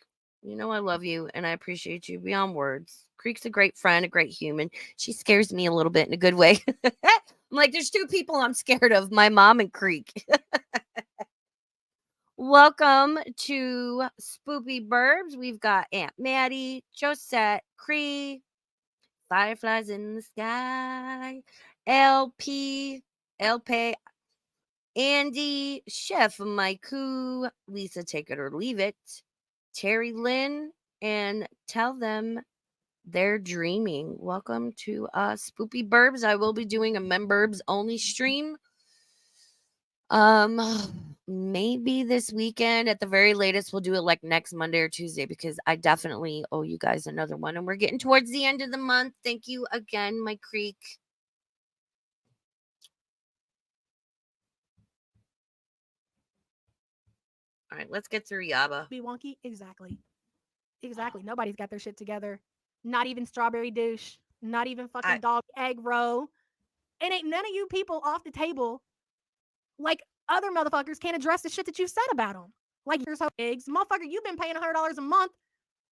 You know I love you and I appreciate you beyond words. Creek's a great friend, a great human. She scares me a little bit in a good way. I'm like, there's two people I'm scared of, my mom and Creek. Welcome to Spoopy Burbs. We've got Aunt Maddie, Josette, Cree, Fireflies in the Sky, LP, Andy, Chef Maiku, Lisa Take It or Leave It, Terry Lynn, and Tell Them They're Dreaming. Welcome to Spoopy Burbs. I will be doing a MEMBIRBS only stream. Maybe this weekend at the very latest. We'll do it like next Monday or Tuesday because I definitely owe you guys another one. And we're getting towards the end of the month. Thank you again, my Creek. All right, let's get through YABA. Be wonky? Exactly. Nobody's got their shit together. Not even Strawberry Douche. Not even fucking Dog Egg Row. And ain't none of you people off the table like other motherfuckers can't address the shit that you've said about them. Like here's how eggs, motherfucker, you've been paying $100 a month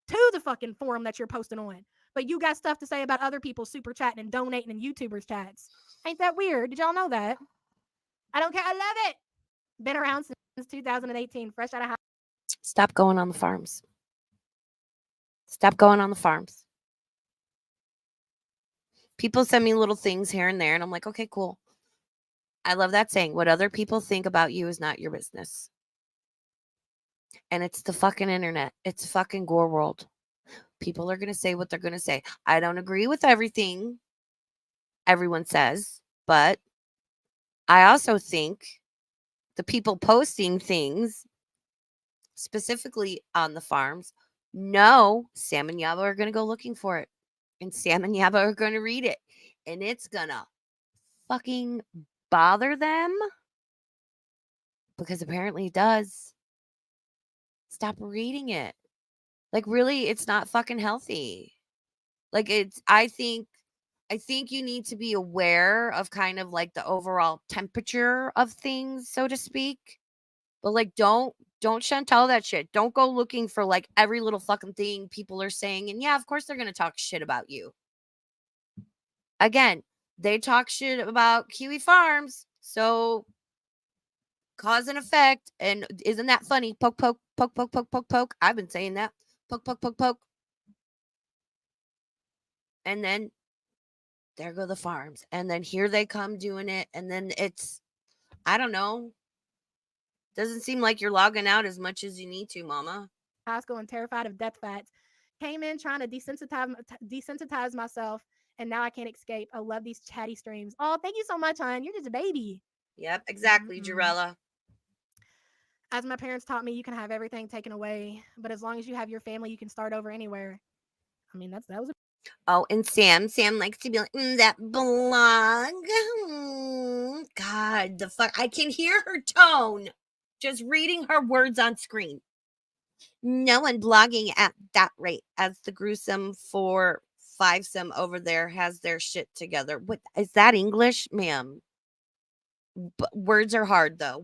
to the fucking forum that you're posting on, but you got stuff to say about other people super chatting and donating in YouTubers chats. Ain't that weird? Did y'all know that? I don't care. I love it. Been around since 2018, fresh out of house. Stop going on the farms. Stop going on the farms. People send me little things here and there, and I'm like, okay, cool. I love that saying. What other people think about you is not your business. And it's the fucking internet. It's fucking Gore World. People are going to say what they're going to say. I don't agree with everything everyone says, but I also think the people posting things, specifically on the farms, know Sam and YABA are going to go looking for it. And Sam and YABA are going to read it. And it's going to fucking bother them because apparently it does. Stop reading it. Like, really, it's not fucking healthy. Like, I think you need to be aware of kind of like the overall temperature of things, so to speak. But like, don't Chantel that shit. Don't go looking for like every little fucking thing people are saying. And yeah, of course they're going to talk shit about you. Again, they talk shit about Kiwi Farms. So cause and effect. And isn't that funny? Poke, poke, poke, poke, poke, poke, poke. I've been saying that. Poke, poke, poke, poke. And then there go the farms. And then here they come doing it. And then it's, I don't know. Doesn't seem like you're logging out as much as you need to, mama. High school and terrified of death threats. Came in trying to desensitize myself, and now I can't escape. I love these chatty streams. Oh, thank you so much, hon. You're just a baby. Yep, exactly, Jarella. As my parents taught me, you can have everything taken away, but as long as you have your family, you can start over anywhere. I mean, that was. Oh, and Sam likes to be like, that blog. God, the fuck. I can hear her tone just reading her words on screen. No one blogging at that rate as the gruesome for fivesome over there has their shit together. What is that English, ma'am? Words are hard though.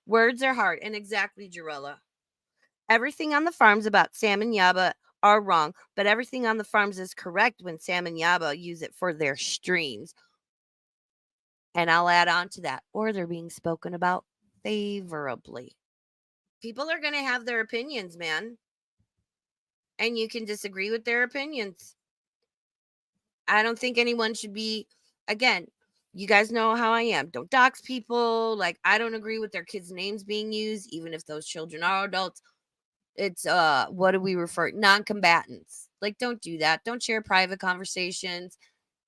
Words are hard. And exactly, Jarella. Everything on the farms about Sam and Yaba are wrong, but everything on the farms is correct when Sam and Yaba use it for their streams. And I'll add on to that, or they're being spoken about favorably. People are going to have their opinions, man. And you can disagree with their opinions. I don't think anyone should be, again, you guys know how I am. Don't dox people. Like, I don't agree with their kids' names being used, even if those children are adults. It's what do we refer non-combatants. Like, don't do that. Don't share private conversations.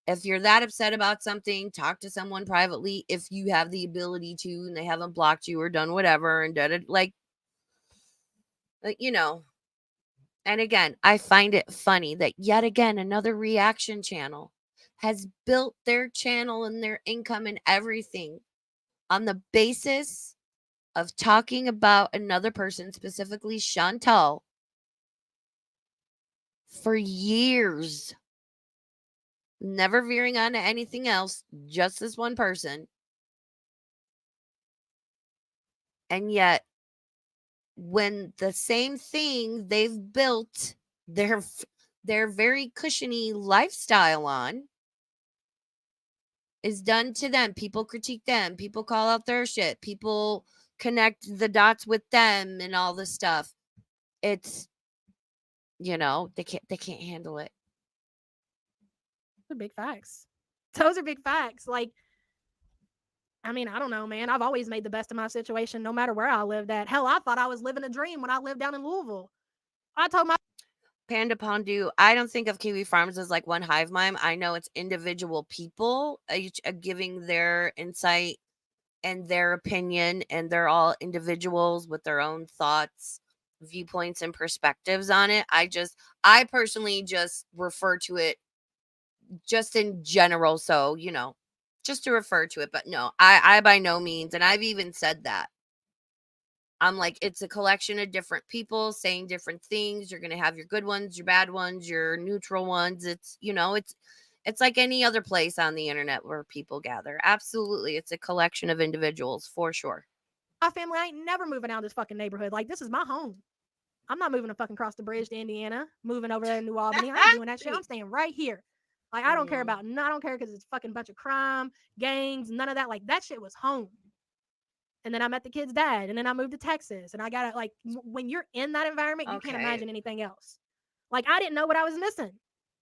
If you're that upset about something, talk to someone privately if you have the ability to and they haven't blocked you or done whatever and did it like you know. And again, I find it funny that yet again another reaction channel has built their channel and their income and everything on the basis of talking about another person, specifically Chantal, for years, never veering on to anything else, just this one person. And yet, when the same thing they've built their very cushiony lifestyle on is done to them, people critique them, people call out their shit, people connect the dots with them and all this stuff. It's they can't handle it. Those are big facts. Those are big facts. Like, I mean, I don't know, man. I've always made the best of my situation, no matter where I lived at. Hell, I thought I was living a dream when I lived down in Louisville. I told my Panda Pondu, I don't think of Kiwi Farms as like one hive mind. I know it's individual people each giving their insight and their opinion, and they're all individuals with their own thoughts, viewpoints, and perspectives on it. I personally just refer to it just in general. So, just to refer to it. But no, I by no means, and I've even said that. I'm like, it's a collection of different people saying different things. You're going to have your good ones, your bad ones, your neutral ones. It's like any other place on the internet where people gather. Absolutely. It's a collection of individuals for sure. My family, I ain't never moving out of this fucking neighborhood. Like, this is my home. I'm not moving to fucking cross the bridge to Indiana, moving over there to New Albany. I ain't doing that shit. I'm staying right here. Like, I don't care about, I don't care because it's a fucking bunch of crime, gangs, none of that. Like, that shit was home. And then I met the kid's dad, and then I moved to Texas, and I got to, like, when you're in that environment, you can't imagine anything else. Like, I didn't know what I was missing,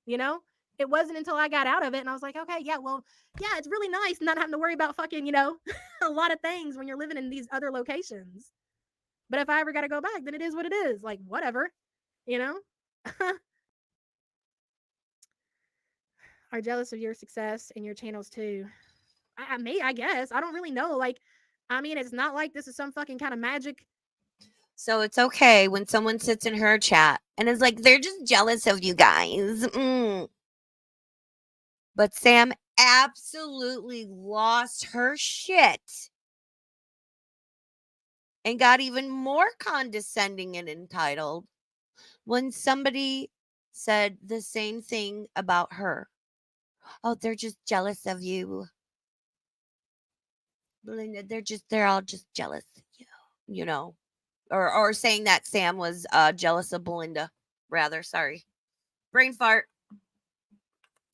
you know? It wasn't until I got out of it and I was like, okay, yeah, well, yeah, it's really nice not having to worry about fucking, a lot of things when you're living in these other locations. But if I ever got to go back, then it is what it is. Like, whatever, you know? Are jealous of your success and your channels too. I guess. I don't really know. Like, I mean, it's not like this is some fucking kind of magic. So it's okay when someone sits in her chat and is like, they're just jealous of you guys. But Sam absolutely lost her shit and got even more condescending and entitled when somebody said the same thing about her. Oh, they're just jealous of you. Belinda, they're all just jealous of you, or saying that Sam was jealous of Belinda, rather. Sorry. Brain fart.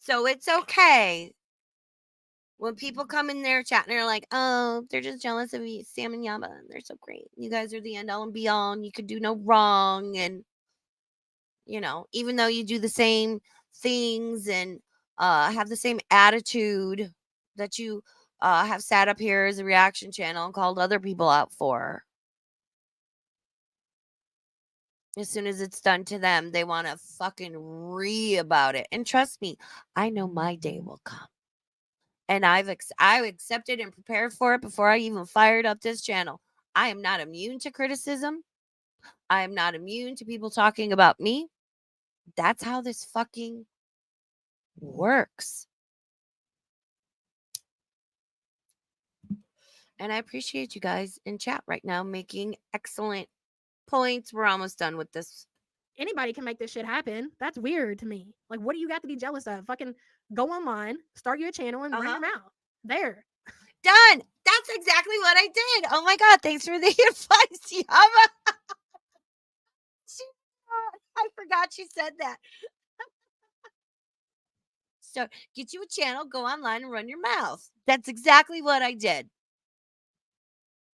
So it's okay when people come in there chatting, they're like, oh, they're just jealous of you, Sam and Yaba. They're so great. You guys are the end all and be all, and you could do no wrong. And, even though you do the same things and have the same attitude that you have sat up here as a reaction channel and called other people out for. As soon as it's done to them, they want to fucking about it. And trust me, I know my day will come. And I've accepted and prepared for it before I even fired up this channel. I am not immune to criticism. I am not immune to people talking about me. That's how this fucking works. And I appreciate you guys in chat right now making excellent points. We're almost done with this. anybody can make this shit happen. That's weird to me. Like, what do you got to be jealous of? Fucking go online, start you a channel, and run your mouth. There. Done. That's exactly what I did. Oh my God. Thanks for the advice, Yama. I forgot she said that. So get you a channel, go online and run your mouth. That's exactly what I did.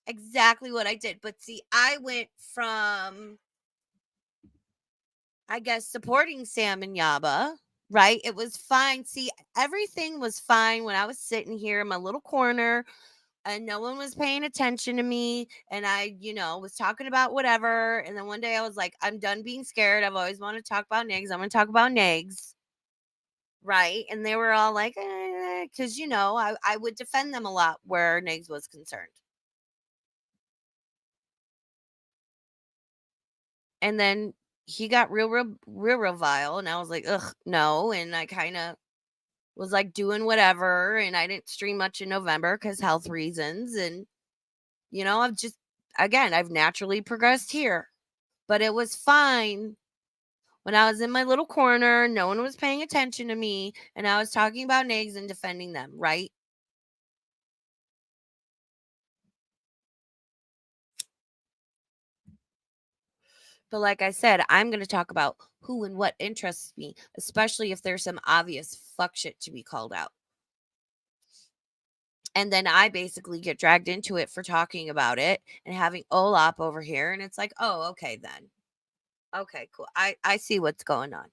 Exactly what I did. But see, I went from, I guess, supporting Sam and YABA, right? It was fine. See, everything was fine when I was sitting here in my little corner and no one was paying attention to me. And I, was talking about whatever. And then one day I was like, I'm done being scared. I've always wanted to talk about nags. I'm going to talk about nags. Right. And they were all like, because, I would defend them a lot where nags was concerned. And then he got real vile. And I was like, ugh, no. And I kind of was like doing whatever. And I didn't stream much in November because health reasons. And, I've naturally progressed here. But it was fine when I was in my little corner. No one was paying attention to me. And I was talking about nags and defending them. Right. But like I said, I'm going to talk about who and what interests me, especially if there's some obvious fuck shit to be called out. And then I basically get dragged into it for talking about it and having Olap over here. And it's like, oh, okay, then. Okay, cool. I see what's going on.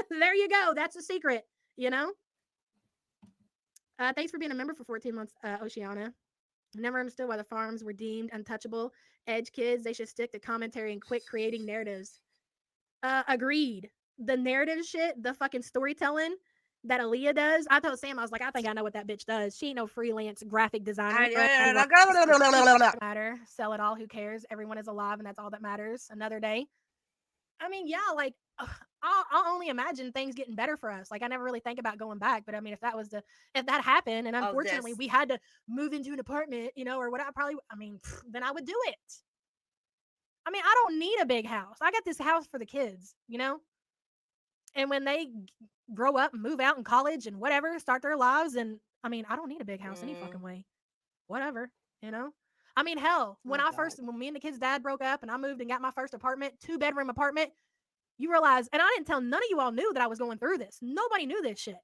There you go. That's the secret, Thanks for being a member for 14 months, Oceana. I never understood why the farms were deemed untouchable. Edge kids, they should stick to commentary and quit creating narratives. Agreed. The narrative shit, the fucking storytelling that Aaliyah does. I told Sam, I was like, I think I know what that bitch does. She ain't no freelance graphic designer. Matter. Sell it all. Who cares? Everyone is alive, and that's all that matters. Another day. I mean, yeah, like I'll only imagine things getting better for us. Like I never really think about going back, but I mean, if that happened, and unfortunately we had to move into an apartment, or what, then I would do it. I mean, I don't need a big house. I got this house for the kids, and when they grow up and move out in college and whatever, start their lives, and I mean, I don't need a big house any fucking way. Whatever, I mean, hell, when me and the kid's dad broke up and I moved and got my first apartment, 2-bedroom apartment, you realize, and I didn't tell, none of you all knew that I was going through this. Nobody knew this shit.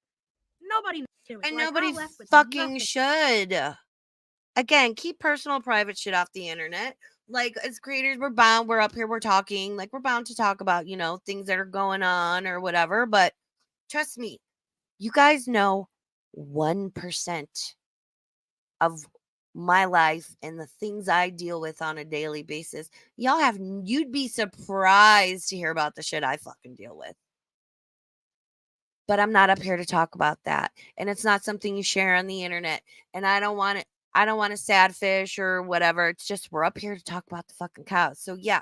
Nobody knew it. And like, nobody fucking should. Again, keep personal private shit off the internet. Like, as creators, we're up here, we're talking, like, we're bound to talk about, things that are going on or whatever. But trust me, you guys know 1% of my life and the things I deal with on a daily basis. You'd be surprised to hear about the shit I fucking deal with. But I'm not up here to talk about that. And it's not something you share on the internet. And I don't want to sad fish or whatever. It's just we're up here to talk about the fucking cows. So yeah.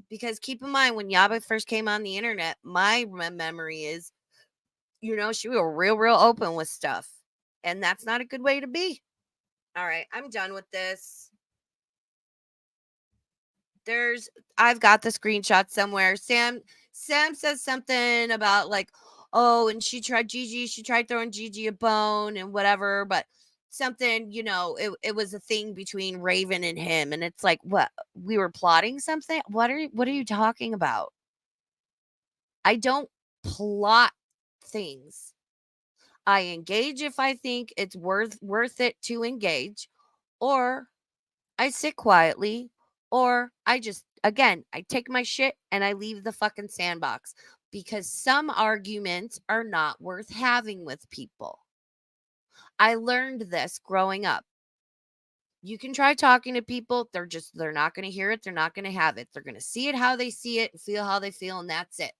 Because keep in mind, when YABA first came on the internet, my memory is, she was real open with stuff. And that's not a good way to be. All right, I'm done with this. I've got the screenshot somewhere. Sam says something about like, oh, and she tried throwing Gigi a bone and whatever, but something, it was a thing between Raven and him. And it's like, what? We were plotting something? What are you talking about? I don't plot things. I engage if I think it's worth it to engage, or I sit quietly, or I just, again, I take my shit and I leave the fucking sandbox, because some arguments are not worth having with people. I learned this growing up. You can try talking to people. They're not going to hear it. They're not going to have it. They're going to see it how they see it and feel how they feel, and that's it.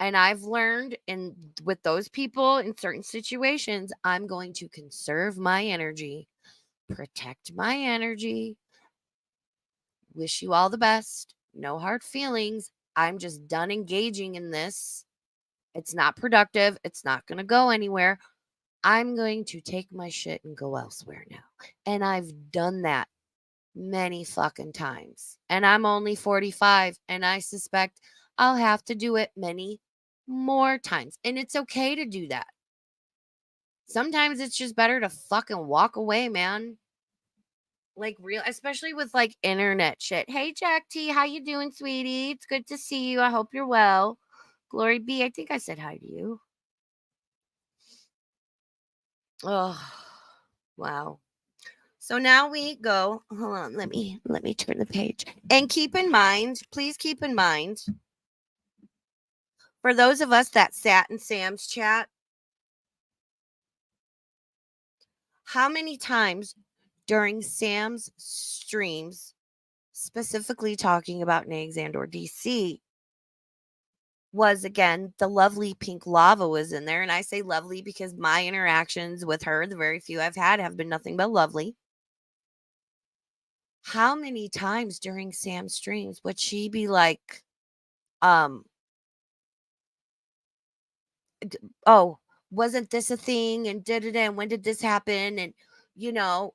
And I've learned with those people in certain situations, I'm going to conserve my energy, protect my energy. Wish you all the best. No hard feelings. I'm just done engaging in this. It's not productive. It's not going to go anywhere. I'm going to take my shit and go elsewhere now. And I've done that. many fucking times. And I'm only 45, and I suspect I'll have to do it many more times. And it's okay to do that. Sometimes it's just better to fucking walk away, man. Like real, especially with like internet shit. Hey Jack T, how you doing, sweetie? It's good to see you. I hope you're well. Glory be. I think I said hi to you. Oh, wow. So now we go. Hold on, let me turn the page. And keep in mind, please keep in mind, for those of us that sat in Sam's chat, how many times during Sam's streams, specifically talking about Nags and or DC, was again the lovely Pink Lava was in there. And I say lovely because my interactions with her, the very few I've had, have been nothing but lovely. How many times during Sam's streams would she be like, oh, wasn't this a thing? And and when did this happen? And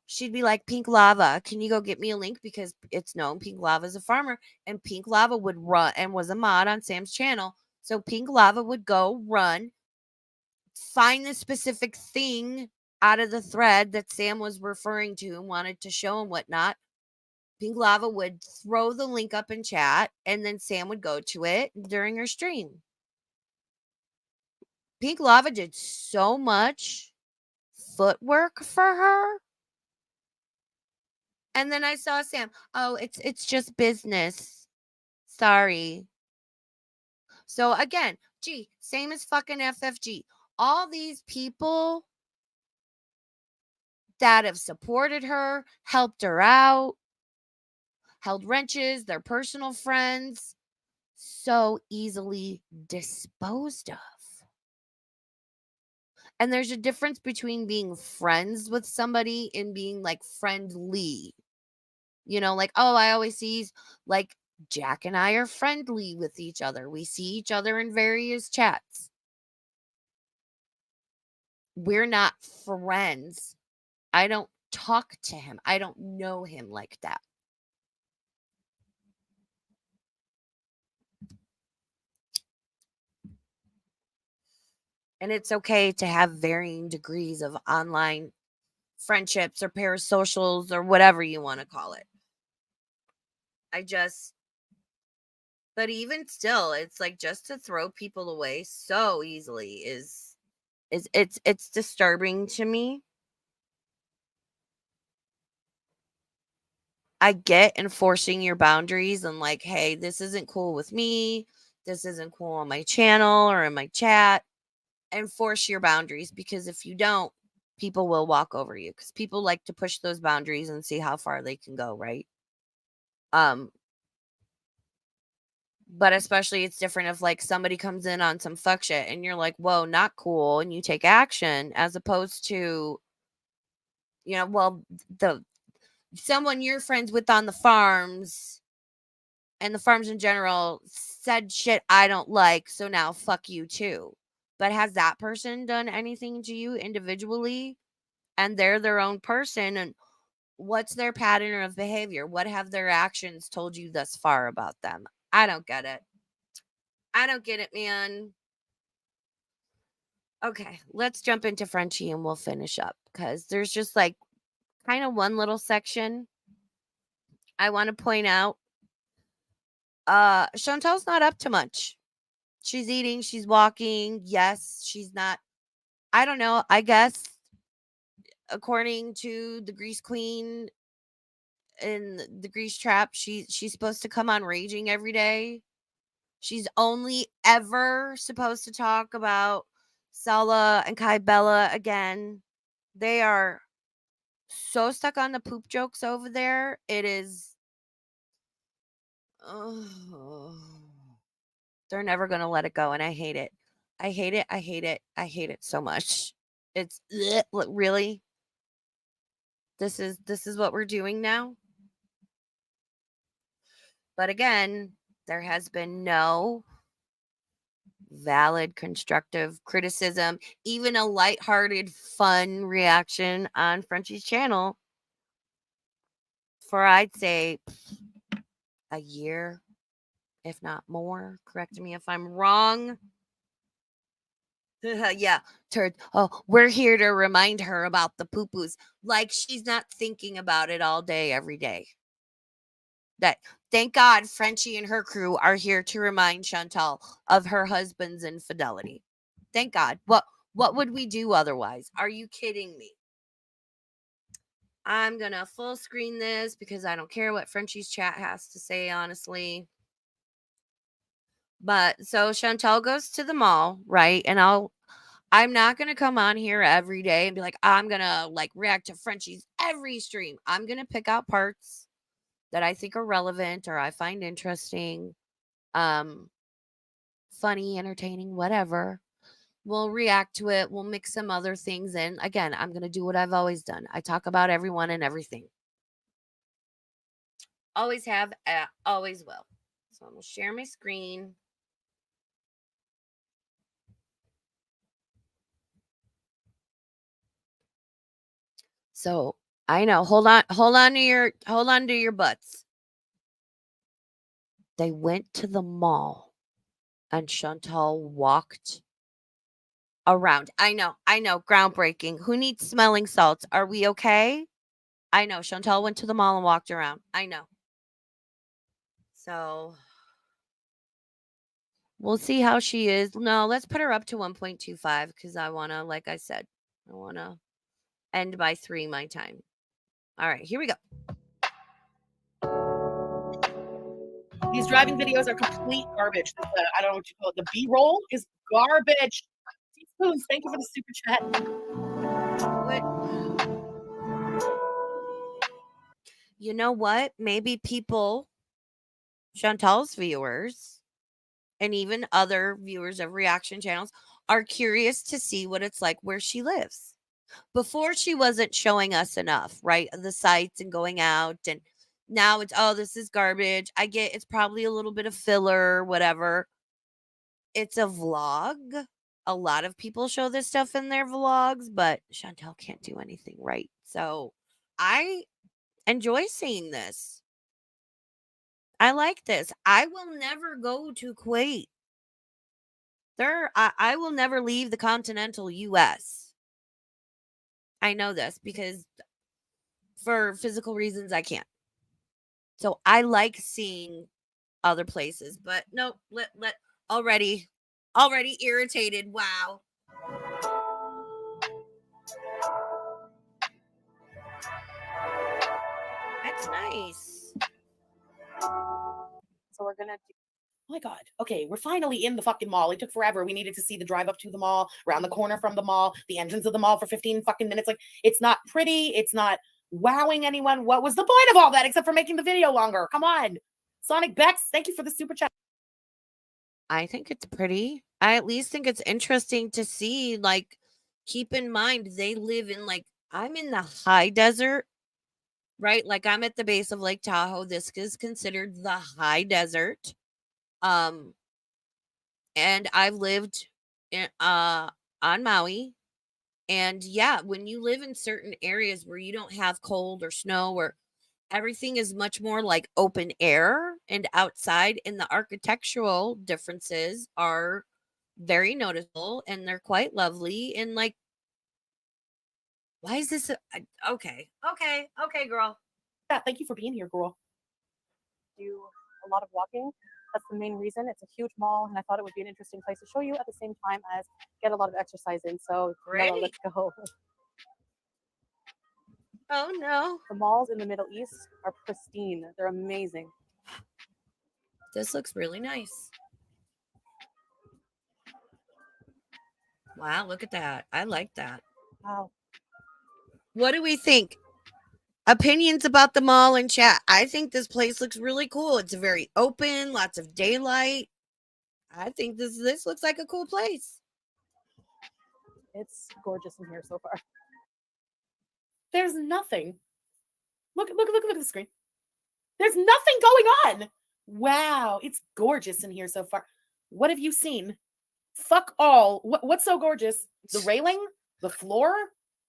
she'd be like, Pink Lava, can you go get me a link? Because it's known Pink Lava is a farmer, and Pink Lava would run and was a mod on Sam's channel. So Pink Lava would go run, find the specific thing out of the thread that Sam was referring to and wanted to show and whatnot. Pink Lava would throw the link up in chat, and then Sam would go to it during her stream. Pink Lava did so much footwork for her. And then I saw Sam, oh, it's just business. Sorry. So again, same as fucking FFG. All these people that have supported her, helped her out, held wrenches, their personal friends, so easily disposed of. And there's a difference between being friends with somebody and being like friendly. Like, oh, I always see, like, Jack and I are friendly with each other. We see each other in various chats. We're not friends. I don't talk to him. I don't know him like that. And it's okay to have varying degrees of online friendships or parasocials or whatever you want to call it. But even still, it's like, just to throw people away so easily is it's disturbing to me. I get enforcing your boundaries and like, hey, this isn't cool with me. This isn't cool on my channel or in my chat. Enforce your boundaries, because if you don't, people will walk over you, because people like to push those boundaries and see how far they can go, right? But especially it's different if like somebody comes in on some fuck shit and you're like, whoa, not cool, and you take action, as opposed to, well, the someone you're friends with on the farms and the farms in general said shit I don't like, so now fuck you too. But has that person done anything to you individually? And they're their own person, and what's their pattern of behavior? What have their actions told you thus far about them? I don't get it. I don't get it, man. Okay, let's jump into Frenchie and we'll finish up, because there's just like kind of one little section I want to point out. Chantel's not up to much. She's eating, she's walking. Yes, she's not. I don't know. I guess according to the Grease Queen in the Grease Trap, she's supposed to come on raging every day. She's only ever supposed to talk about Sala and Kai Bella again. They are so stuck on the poop jokes over there. It is. Oh, they're never going to let it go. And I hate it. I hate it. I hate it. I hate it so much. It's really. This is what we're doing now. But again, there has been no valid constructive criticism, even a lighthearted fun reaction on Frenchie's channel for I'd say a year, if not more. Correct me if I'm wrong. Yeah, turd. Oh, we're here to remind her about the poo-poos. Like she's not thinking about it all day, every day. That thank God Frenchie and her crew are here to remind Chantal of her husband's infidelity. Thank God. What would we do otherwise? Are you kidding me? I'm gonna full screen this because I don't care what Frenchie's chat has to say, honestly. But so Chantal goes to the mall, right? And I'm not gonna come on here every day and be like, I'm gonna like react to Frenchie's every stream. I'm gonna pick out parts that I think are relevant or I find interesting, um, funny, entertaining, whatever. We'll react to it. We'll mix some other things in. Again, I'm gonna do what I've always done. I talk about everyone and everything. Always have, always will. So I'm gonna share my screen. So I know. Hold on to your butts. They went to the mall and Chantal walked around. I know. Groundbreaking. Who needs smelling salts? Are we okay? I know. Chantal went to the mall and walked around. I know. So we'll see how she is. No, let's put her up to 1.25 because I want to, like I said, I want to end by 3 my time. All right, here we go. These driving videos are complete garbage. I don't know what you call it. The B-roll is garbage. Teaspoons, thank you for the super chat. What? You know what? Maybe people, Chantal's viewers, and even other viewers of reaction channels are curious to see what it's like where she lives. Before she wasn't showing us enough, right? The sights and going out, and now it's, oh, this is garbage. I get it's probably a little bit of filler, whatever. It's a vlog. A lot of people show this stuff in their vlogs, but Chantal can't do anything right. So I enjoy seeing this. I like this. I will never go to Kuwait. I will never leave the continental US. I know this because for physical reasons I can't. So I like seeing other places, but no, let already irritated. Wow. That's nice. So we're gonna do. Oh my God. Okay, we're finally in the fucking mall. It took forever. We needed to see the drive up to the mall, around the corner from the mall, the entrance of the mall for 15 fucking minutes. Like, it's not pretty. It's not wowing anyone. What was the point of all that except for making the video longer? Come on. Sonic Bex, thank you for the super chat. I think it's pretty. I at least think it's interesting to see, like, keep in mind they live in, like, I'm in the high desert, right? Like I'm at the base of Lake Tahoe. This is considered the high desert. Um and I've lived in on Maui. And yeah, when you live in certain areas where you don't have cold or snow or everything is much more like open air and outside, and the architectural differences are very noticeable and they're quite lovely. And like, why is this okay, girl. Yeah, thank you for being here, girl. Do a lot of walking. That's the main reason. It's a huge mall, and I thought it would be an interesting place to show you at the same time as get a lot of exercise in. So, Nella, let's go. Oh no. The malls in the Middle East are pristine. They're amazing. This looks really nice. Wow, look at that. I like that. Wow. What do we think? Opinions about the mall in chat. I think this place looks really cool. It's very open, lots of daylight. I think this looks like a cool place. It's gorgeous in here so far. There's nothing. Look at the screen. There's nothing going on. Wow, it's gorgeous in here so far. What have you seen? Fuck all. What's so gorgeous? The railing? The floor?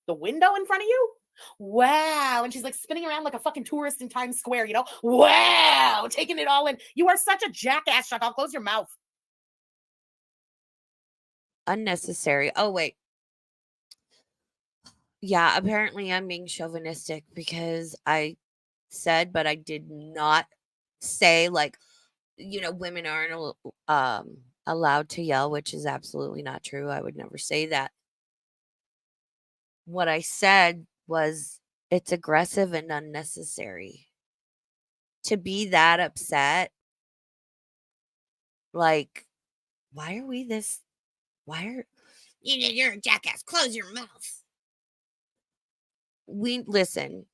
The window in front of you? Wow. And she's like spinning around like a fucking tourist in Times Square, you know? Wow. Taking it all in. You are such a jackass, Chantal. Close your mouth. Unnecessary. Oh, wait. Yeah, apparently I'm being chauvinistic because I said, but I did not say, like, women aren't allowed to yell, which is absolutely not true. I would never say that. What I said was it's aggressive and unnecessary. To be that upset, like, why are we this? Why are you're a jackass? Close your mouth. Listen.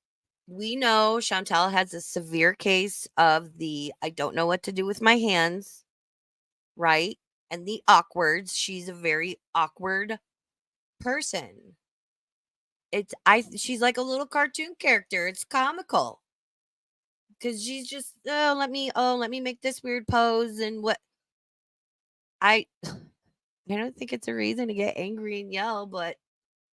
We know Chantal has a severe case of the I don't know what to do with my hands, right? And the awkwards. She's a very awkward person. She's like a little cartoon character. It's comical. Cuz she's just let me make this weird pose and what I I don't think it's a reason to get angry and yell, but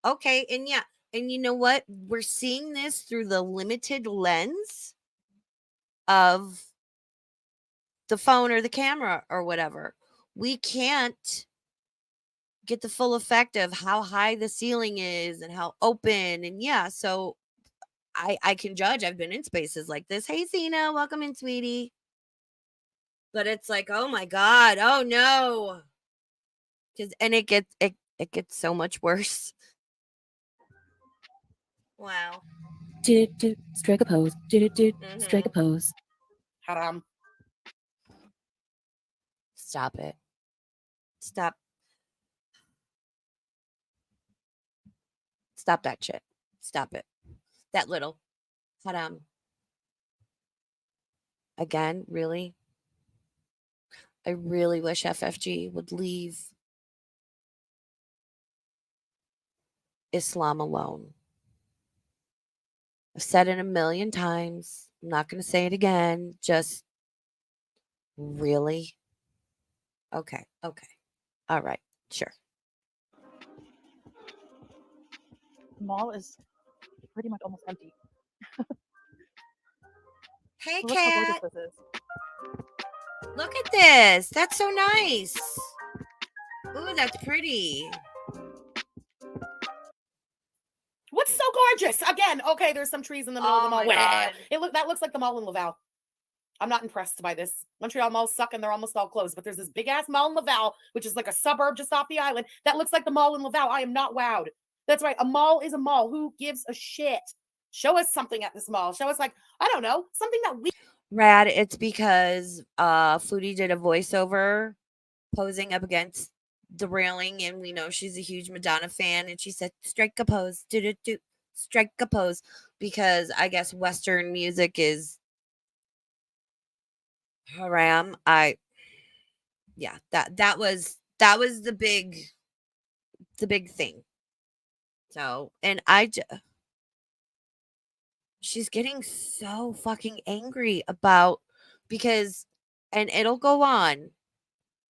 okay. And yeah, and you know what? We're seeing this through the limited lens of the phone or the camera or whatever. We can't get the full effect of how high the ceiling is and how open. And yeah, so I can judge. I've been in spaces like this. Hey, Zena, welcome in, sweetie. But it's like, oh my God, oh no. And it gets so much worse. Wow. Strike a pose. Strike a pose. Haram. Stop it. Stop. Stop that shit. Stop it. That little. Haram. Again, really? I really wish FFG would leave Islam alone. I've said it a million times. I'm not going to say it again. Just really? Okay. All right. Sure. The mall is pretty much almost empty. Hey, Look how gorgeous Kat. this is. Look at this. That's so nice. Ooh, that's pretty. What's so gorgeous? Again, okay, there's some trees in the middle of the mall. Oh my God. That looks like the mall in Laval. I'm not impressed by this. Montreal malls suck and they're almost all closed, but there's this big ass mall in Laval, which is like a suburb just off the island. That looks like the mall in Laval. I am not wowed. That's right. A mall is a mall. Who gives a shit? Show us something at this mall. Show us, like, I don't know, something that we Rad, it's because Foodie did a voiceover posing up against the railing, and we know she's a huge Madonna fan, and she said, strike a pose, do, strike a pose, because I guess Western music is haram. Yeah, that was the big thing. So, and she's getting so fucking angry about because, and it'll go on,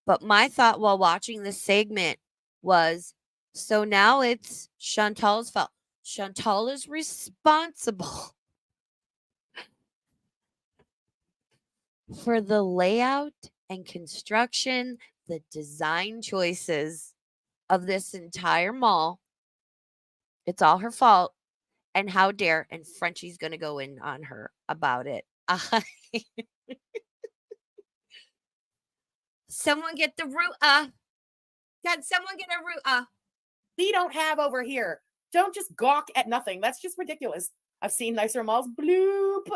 but my thought while watching this segment was, so now it's Chantal's fault. Chantal is responsible for the layout and construction, the design choices of this entire mall. It's all her fault. And how dare, and Frenchie's going to go in on her about it. Someone get the ru'ah. Can someone get a ru'ah? we don't have over here. Don't just gawk at nothing. That's just ridiculous. I've seen nicer malls. Bloop.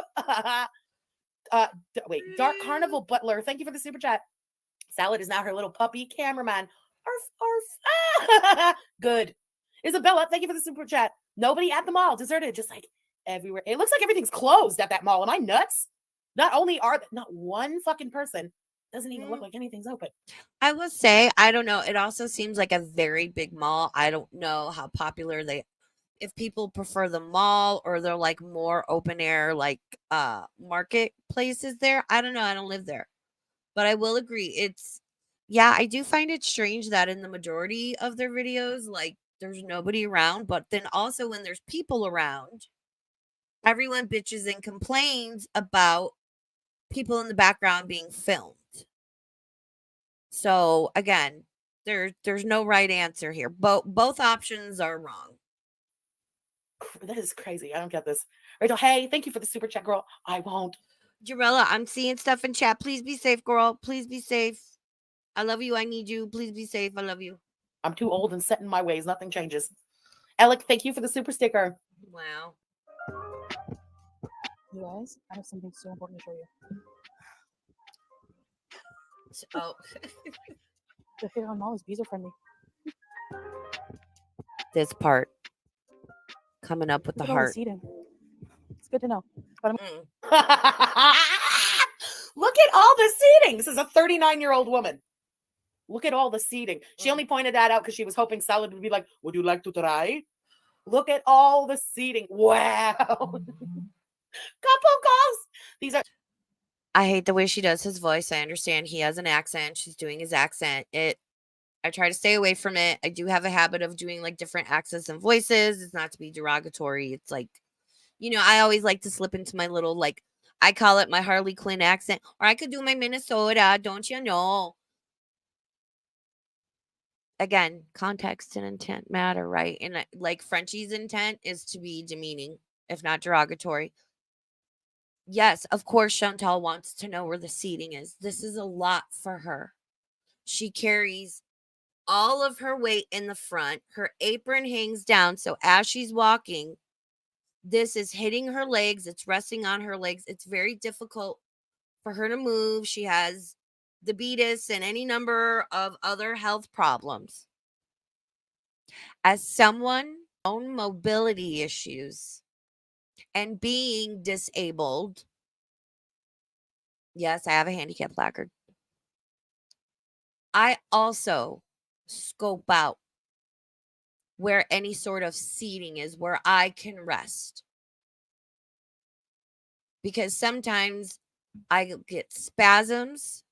Wait, Dark Carnival Butler. Thank you for the super chat. Salad is now her little puppy cameraman. Arf, arf. Good. Isabella, thank you for the super chat. Nobody at the mall. Deserted, just like everywhere. It looks like everything's closed at that mall. Am I nuts? Not only are not one fucking person. Doesn't even look like anything's open. I will say, I don't know. It also seems like a very big mall. I don't know how popular if people prefer the mall or they're like more open air, like marketplaces there. I don't know. I don't live there. But I will agree. I do find it strange that in the majority of their videos, like there's nobody around. But then also when there's people around, everyone bitches and complains about people in the background being filmed. So again, there's no right answer here. Both options are wrong. That is crazy. I don't get this. Rachel, hey, thank you for the super chat, girl. I won't. Jarella, I'm seeing stuff in chat. Please be safe, girl. Please be safe. I love you. I need you. Please be safe. I love you. I'm too old and set in my ways. Nothing changes. Alec, thank you for the super sticker. Wow. You guys, I have something so important to show you. Oh. The hair on mall is beezer friendly. This part. Coming up with Look the at all heart. seating. It's good to know. But Look at all the seating. This is a 39-year-old woman. Look at all the seating. She only pointed that out because she was hoping Salad would be like, would you like to try? Look at all the seating. Wow. Couple calls. These are. I hate the way she does his voice. I understand he has an accent. She's doing his accent. I try to stay away from it. I do have a habit of doing like different accents and voices. It's not to be derogatory. It's like, I always like to slip into my little, like, I call it my Harley Quinn accent, or I could do my Minnesota, don't you know? Again, context and intent matter, right? And like Frenchie's intent is to be demeaning, if not derogatory. Yes, of course, Chantal wants to know where the seating is. This is a lot for her. She carries all of her weight in the front. Her apron hangs down. So as she's walking, this is hitting her legs. It's resting on her legs. It's very difficult for her to move. She has diabetes and any number of other health problems. As someone own mobility issues and being disabled, yes, I have a handicap placard. I also scope out where any sort of seating is where I can rest. Because sometimes I get spasms.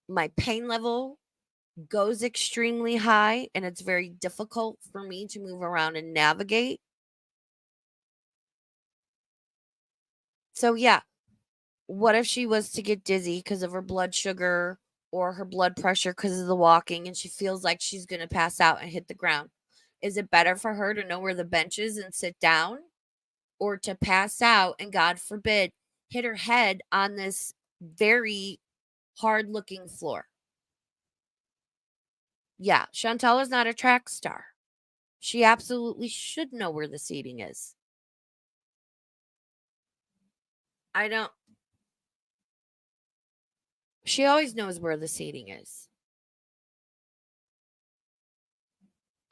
My pain level goes extremely high, and it's very difficult for me to move around and navigate. So, yeah, what if she was to get dizzy because of her blood sugar or her blood pressure because of the walking, and she feels like she's going to pass out and hit the ground? Is it better for her to know where the bench is and sit down, or to pass out and, God forbid, hit her head on this very hard-looking floor? Yeah, Chantal is not a track star. She absolutely should know where the seating is. She always knows where the seating is.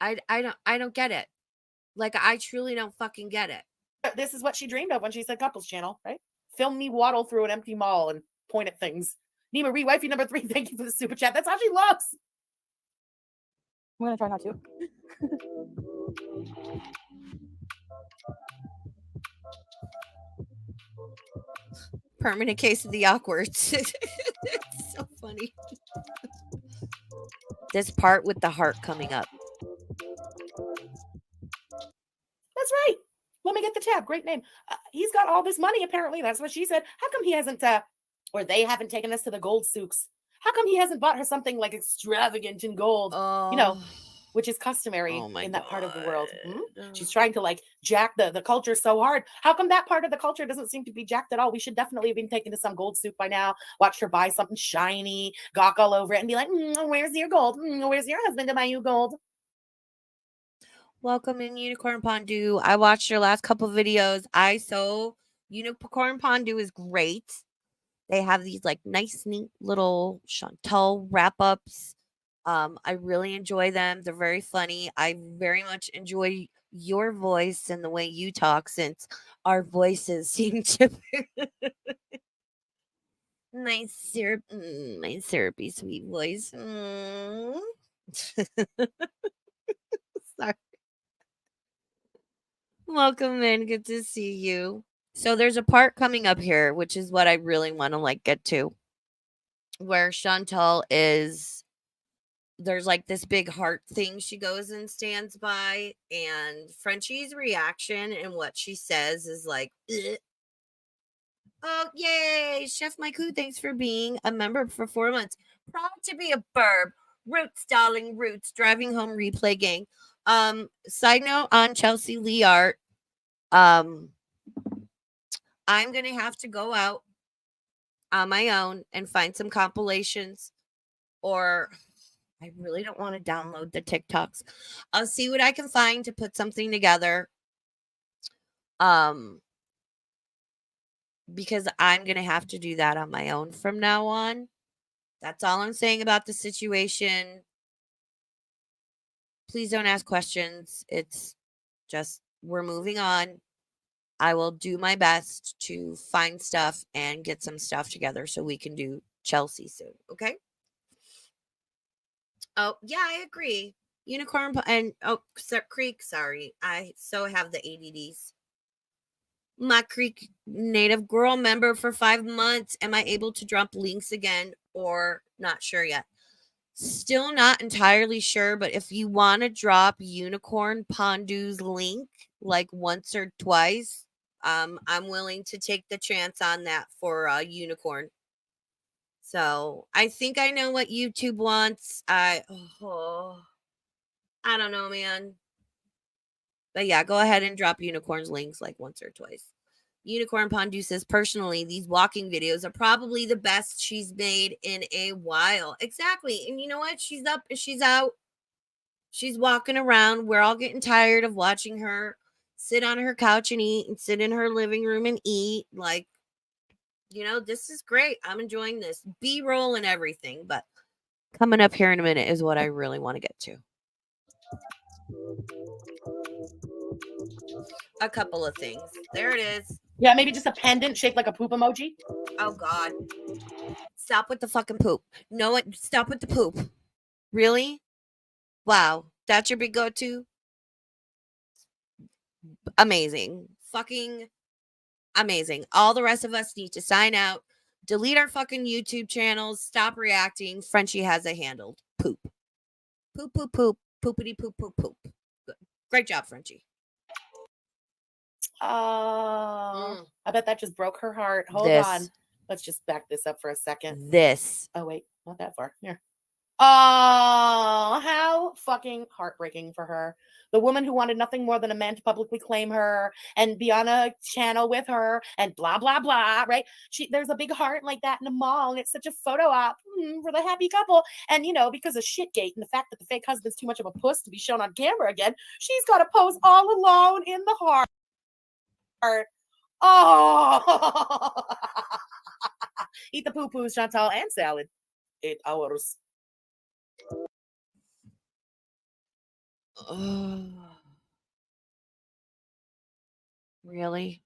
I don't get it. Like, I truly don't fucking get it. This is what she dreamed of when she said couples channel, right? Film me waddle through an empty mall and point at things. Nima Ree, wifey number 3, thank you for the super chat. That's how she looks. I'm going to try not to. Permanent case of the awkwards. It's so funny. This part with the heart coming up. That's right. Let me get the tab. Great name. He's got all this money, apparently. That's what she said. How come he hasn't, or they haven't taken us to the gold souks? How come he hasn't bought her something like extravagant in gold? Which is customary in that part of the world. She's trying to like jack the culture so hard. How come that part of the culture doesn't seem to be jacked at all? We should definitely have been taken to some gold souk by now. Watch her buy something shiny, gawk all over it, and be like, where's your gold? Where's your husband to buy you gold? Welcome in, Unicorn Pondu. I watched your last couple videos. Unicorn Pondu is great. They have these like nice, neat little Chantal wrap-ups. I really enjoy them. They're very funny. I very much enjoy your voice and the way you talk, since our voices seem to my syrupy sweet voice. Sorry. Welcome in. Good to see you. So there's a part coming up here, which is what I really want to like get to, where Chantal is there's like this big heart thing she goes and stands by, and Frenchie's reaction and what she says is like, ugh. Oh, yay, Chef Maiku, thanks for being a member for 4 months. Proud to be a burb. Roots, darling, roots. Driving home replay gang. Side note on Chelsea Leart. I'm gonna have to go out on my own and find some compilations, or I really don't want to download the TikToks. I'll see what I can find to put something together. Because I'm going to have to do that on my own from now on. That's all I'm saying about the situation. Please don't ask questions. It's just, we're moving on. I will do my best to find stuff and get some stuff together so we can do Chelsea soon. Okay? Oh, yeah, I agree. Unicorn and Creek, sorry. I so have the ADDs. My Creek native girl member for 5 months. Am I able to drop links again or not sure yet? Still not entirely sure, but if you want to drop Unicorn Pondu's link like once or twice, I'm willing to take the chance on that for Unicorn. So I think I know what YouTube wants. I don't know, man. But yeah, go ahead and drop Unicorn's links like once or twice. Unicorn Pondu says, personally, these walking videos are probably the best she's made in a while. Exactly. And you know what? She's up, she's out, she's walking around. We're all getting tired of watching her sit on her couch and eat, and sit in her living room and eat. Like, this is great. I'm enjoying this B-roll and everything. But coming up here in a minute is what I really want to get to. A couple of things. There it is. Yeah, maybe just a pendant shaped like a poop emoji. Oh, God. Stop with the fucking poop. No, stop with the poop. Really? Wow. That's your big go-to? Amazing. Fucking amazing. All the rest of us need to sign out, delete our fucking YouTube channels, stop reacting. Frenchie has it handled. Poop. Poop, poop, poop. Poopity, poop, poop, poop. Good. Great job, Frenchie. Oh, I bet that just broke her heart. Hold on. Let's just back this up for a second. Oh, wait, not that far. Here. Oh, how fucking heartbreaking for her. The woman who wanted nothing more than a man to publicly claim her and be on a channel with her and blah, blah, blah, right? There's a big heart like that in the mall, and it's such a photo op for the happy couple. And, because of Shitgate and the fact that the fake husband's too much of a puss to be shown on camera again, she's got to pose all alone in the heart. Oh, eat the poo-poos, Chantal, and salad. 8 hours. Oh, really?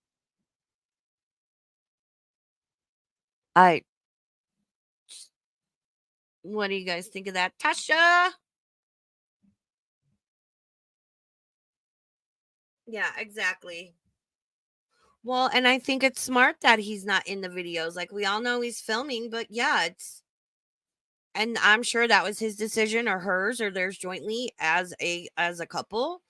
What do you guys think of that? Tasha? Yeah, exactly. Well, and I think it's smart that he's not in the videos. Like, we all know he's filming, but yeah, and I'm sure that was his decision or hers or theirs jointly as a couple.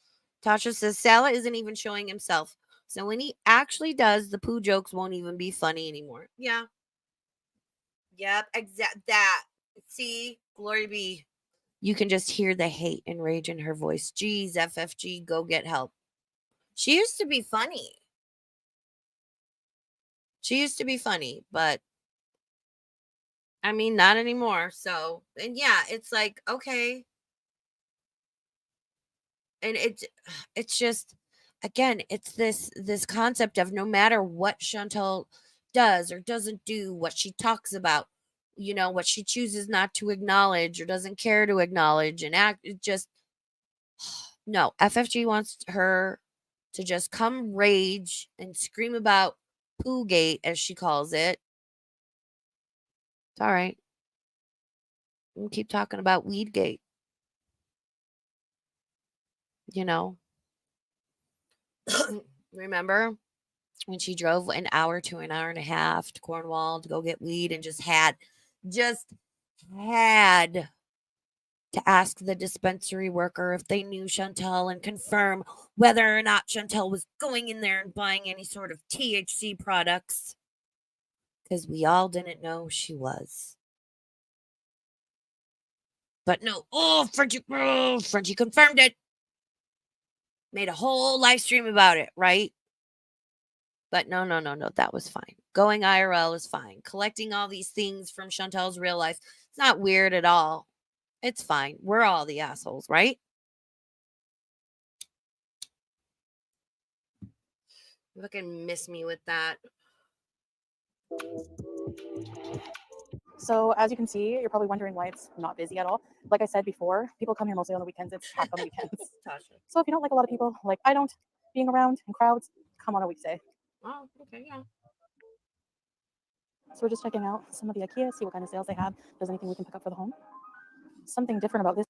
Tasha says Salah isn't even showing himself. So when he actually does, the poo jokes won't even be funny anymore. Yeah. Yep, that. See, glory be. You can just hear the hate and rage in her voice. Jeez, FFG, go get help. She used to be funny. But I mean, not anymore. So, and yeah, it's like, okay. And it's just, again, it's this concept of no matter what Chantal does or doesn't do, what she talks about, what she chooses not to acknowledge or doesn't care to acknowledge and act, it just, no, FFG wants her to just come rage and scream about Poogate, as she calls it. It's all right. We'll keep talking about Weedgate. Remember when she drove an hour to an hour and a half to Cornwall to go get weed and just had to ask the dispensary worker if they knew Chantel and confirm whether or not Chantel was going in there and buying any sort of THC products. Because we all didn't know she was. But no, Frenchie confirmed it. Made a whole live stream about it, right? But no, that was fine. Going IRL is fine. Collecting all these things from Chantel's real life, it's not weird at all. It's fine. We're all the assholes, right? You fucking miss me with that. So as you can see, you're probably wondering why it's not busy at all. Like I said before, people come here mostly on the weekends. It's packed on the weekends. So if you don't like a lot of people, like I don't, being around in crowds, come on a weekday. Oh, okay, yeah. So we're just checking out some of the IKEA, see what kind of sales they have. If there's anything we can pick up for the home. Something different about this.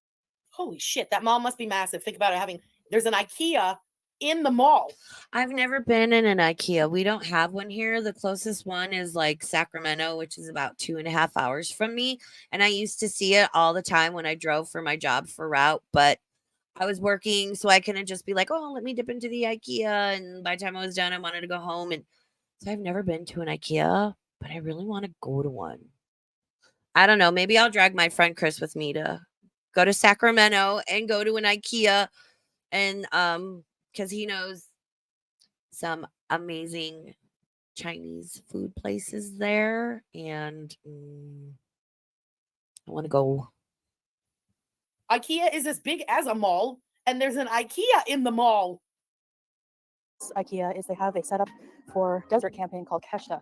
Holy shit, that mall must be massive. Think about it there's an IKEA in the mall. I've never been in an IKEA. We don't have one here. The closest one is like Sacramento, which is about 2.5 hours from me. And I used to see it all the time when I drove for my job for route, but I was working, so I couldn't just be like, oh, let me dip into the IKEA. And by the time I was done, I wanted to go home. And so I've never been to an IKEA, but I really want to go to one. I don't know. Maybe I'll drag my friend Chris with me to go to Sacramento and go to an IKEA. And because he knows some amazing Chinese food places there. And I want to go. IKEA is as big as a mall, and there's an IKEA in the mall. IKEA is they have a setup for desert camping called Keshta.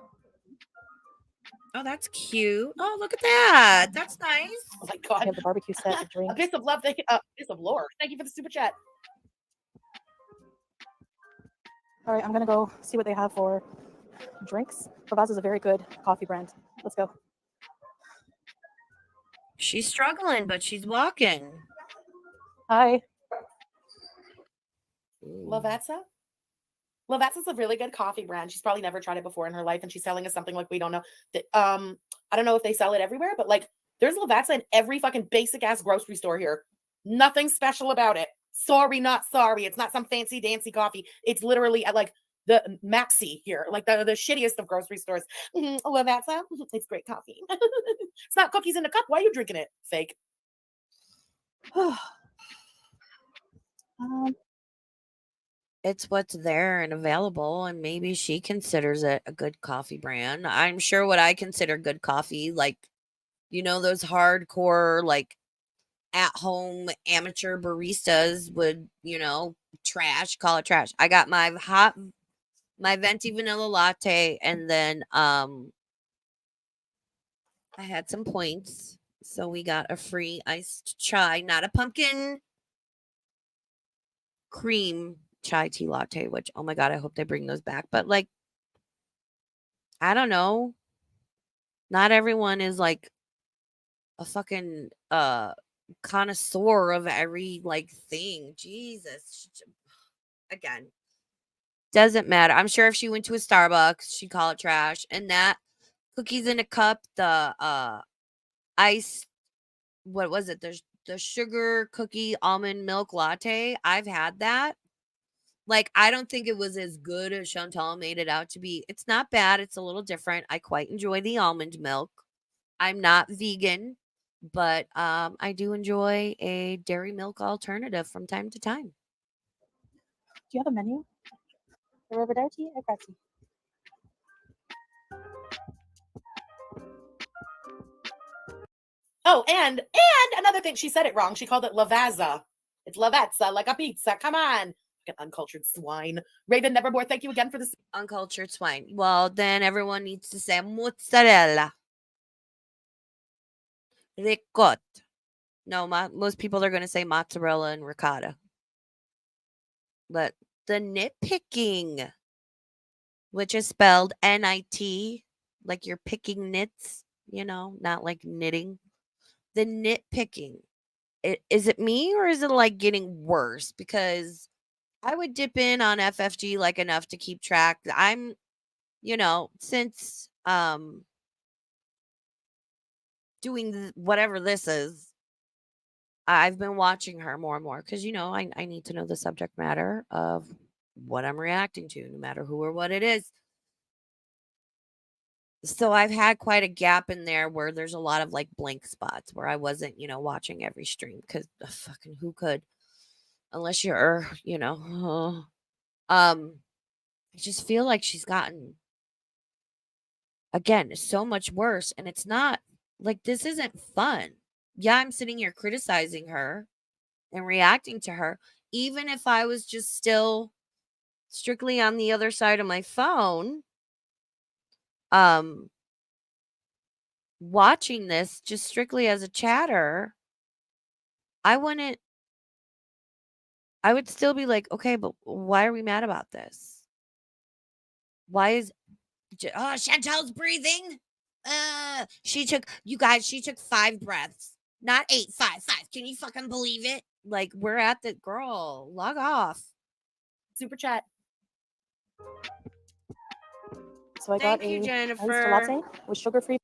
Oh, that's cute. Oh, look at that. That's nice. Oh my God. They have the barbecue set, the drinks. Abyss of love. Abyss of lore. Thank you for the super chat. All right, I'm gonna go see what they have for drinks. Haveth is a very good coffee brand. Let's go. She's struggling, but she's walking. Hi. Lavetza? Lavetza's a really good coffee brand. She's probably never tried it before in her life, and she's selling us something like we don't know. I don't know if they sell it everywhere, but like there's Lavetza in every fucking basic ass grocery store here. Nothing special about it. Sorry, not sorry. It's not some fancy dancy coffee. It's literally at like the Maxi here, like the shittiest of grocery stores. Lavetza, it's great coffee. It's not cookies in a cup. Why are you drinking it? Fake. It's what's there and available, and maybe she considers it a good coffee brand. I'm sure what I consider good coffee, like, those hardcore, like, at-home amateur baristas would, call it trash. I got my venti vanilla latte, and then I had some points, so we got a free iced chai, not a pumpkin cream chai tea latte, which, oh my God, I hope they bring those back. But like, I don't know. Not everyone is like a fucking connoisseur of every like thing. Jesus. Again, doesn't matter. I'm sure if she went to a Starbucks, she'd call it trash. And that cookies in a cup, the ice, what was it? The sugar cookie almond milk latte. I've had that. Like, I don't think it was as good as Chantal made it out to be. It's not bad. It's a little different. I quite enjoy the almond milk. I'm not vegan, but I do enjoy a dairy milk alternative from time to time. Do you have a menu? Arrivederci e grazie. Oh, and another thing, she said it wrong. She called it Lavazza. It's Lavezza, like a pizza. Come on. Uncultured swine. Raven Nevermore, thank you again for this. Uncultured swine. Well, then everyone needs to say mozzarella. Ricotta. No, most people are going to say mozzarella and ricotta. But the nitpicking, which is spelled N-I-T, like you're picking nits, not like knitting. The nitpicking. Is it me or is it like getting worse? Because I would dip in on FFG like enough to keep track. I'm, since doing whatever this is, I've been watching her more and more because, I need to know the subject matter of what I'm reacting to, no matter who or what it is. So I've had quite a gap in there where there's a lot of like blank spots where I wasn't, watching every stream because fucking who could, unless you're, I just feel like she's gotten, again, so much worse. And it's not like this isn't fun. Yeah, I'm sitting here criticizing her and reacting to her. Even if I was just still strictly on the other side of my phone, watching this just strictly as a chatter, I would still be like, okay, but why are we mad about this? Why is Chantel's breathing? She took 5 breaths, not 8, 5. Can you fucking believe it? Like, we're at the girl, log off. Super chat. So I Thank got you, a Jennifer. latte with sugar-free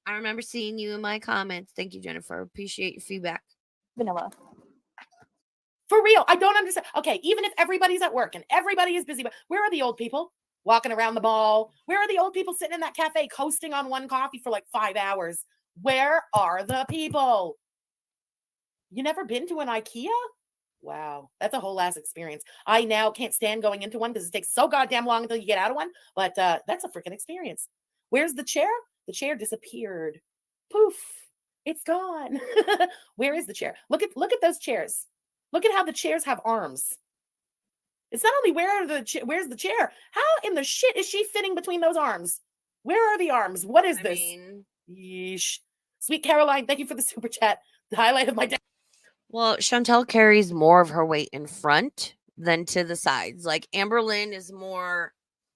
I remember seeing you in my comments. Thank you, Jennifer. Appreciate your feedback. vanilla. For real, I don't understand. Okay, even if everybody's at work and everybody is busy, but where are the old people walking around the mall? Where are the old people sitting in that cafe coasting on one coffee for like 5 hours? Where are the people? You never been to an IKEA? Wow, that's a whole ass experience. I now can't stand going into one because it takes so goddamn long until you get out of one. But that's a freaking experience. Where's the chair? The chair disappeared. Poof, it's gone. Where is the chair? Look at those chairs. Look at how the chairs have arms. It's not only where's the chair? How in the shit is she fitting between those arms? Where are the arms? What is this? Yeesh. Sweet Caroline, thank you for the super chat. The highlight of my day. Well, Chantel carries more of her weight in front than to the sides. Like Amberlynn is more,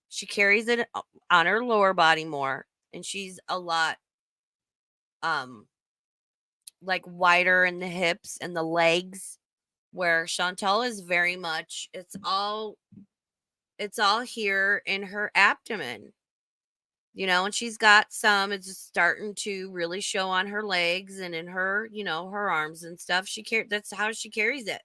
she carries it on her lower body more, and she's a lot like wider in the hips and the legs, where Chantel is very much it's all here in her abdomen. And she's got some, it's just starting to really show on her legs and in her, her arms and stuff. That's how she carries it.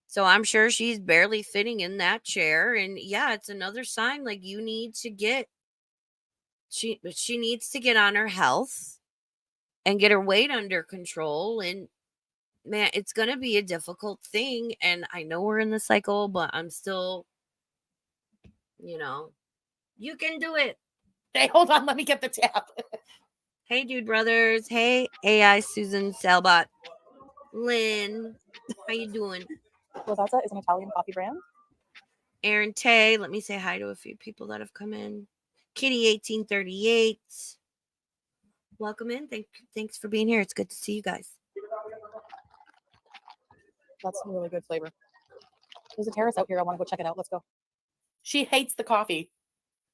So I'm sure she's barely fitting in that chair. And yeah, it's another sign like you need to get, she needs to get on her health and get her weight under control. And man, it's going to be a difficult thing. And I know we're in the cycle, but I'm still, you can do it. Hey, hold on. Let me get the tab. Hey, Dude Brothers. Hey, AI Susan Selbot. Lynn, how you doing? Rosazza is an Italian coffee brand. Aaron Tay, let me say hi to a few people that have come in. Kitty 1838. Welcome in. Thanks for being here. It's good to see you guys. That's a really good flavor. There's a terrace out here. I want to go check it out. Let's go. She hates the coffee.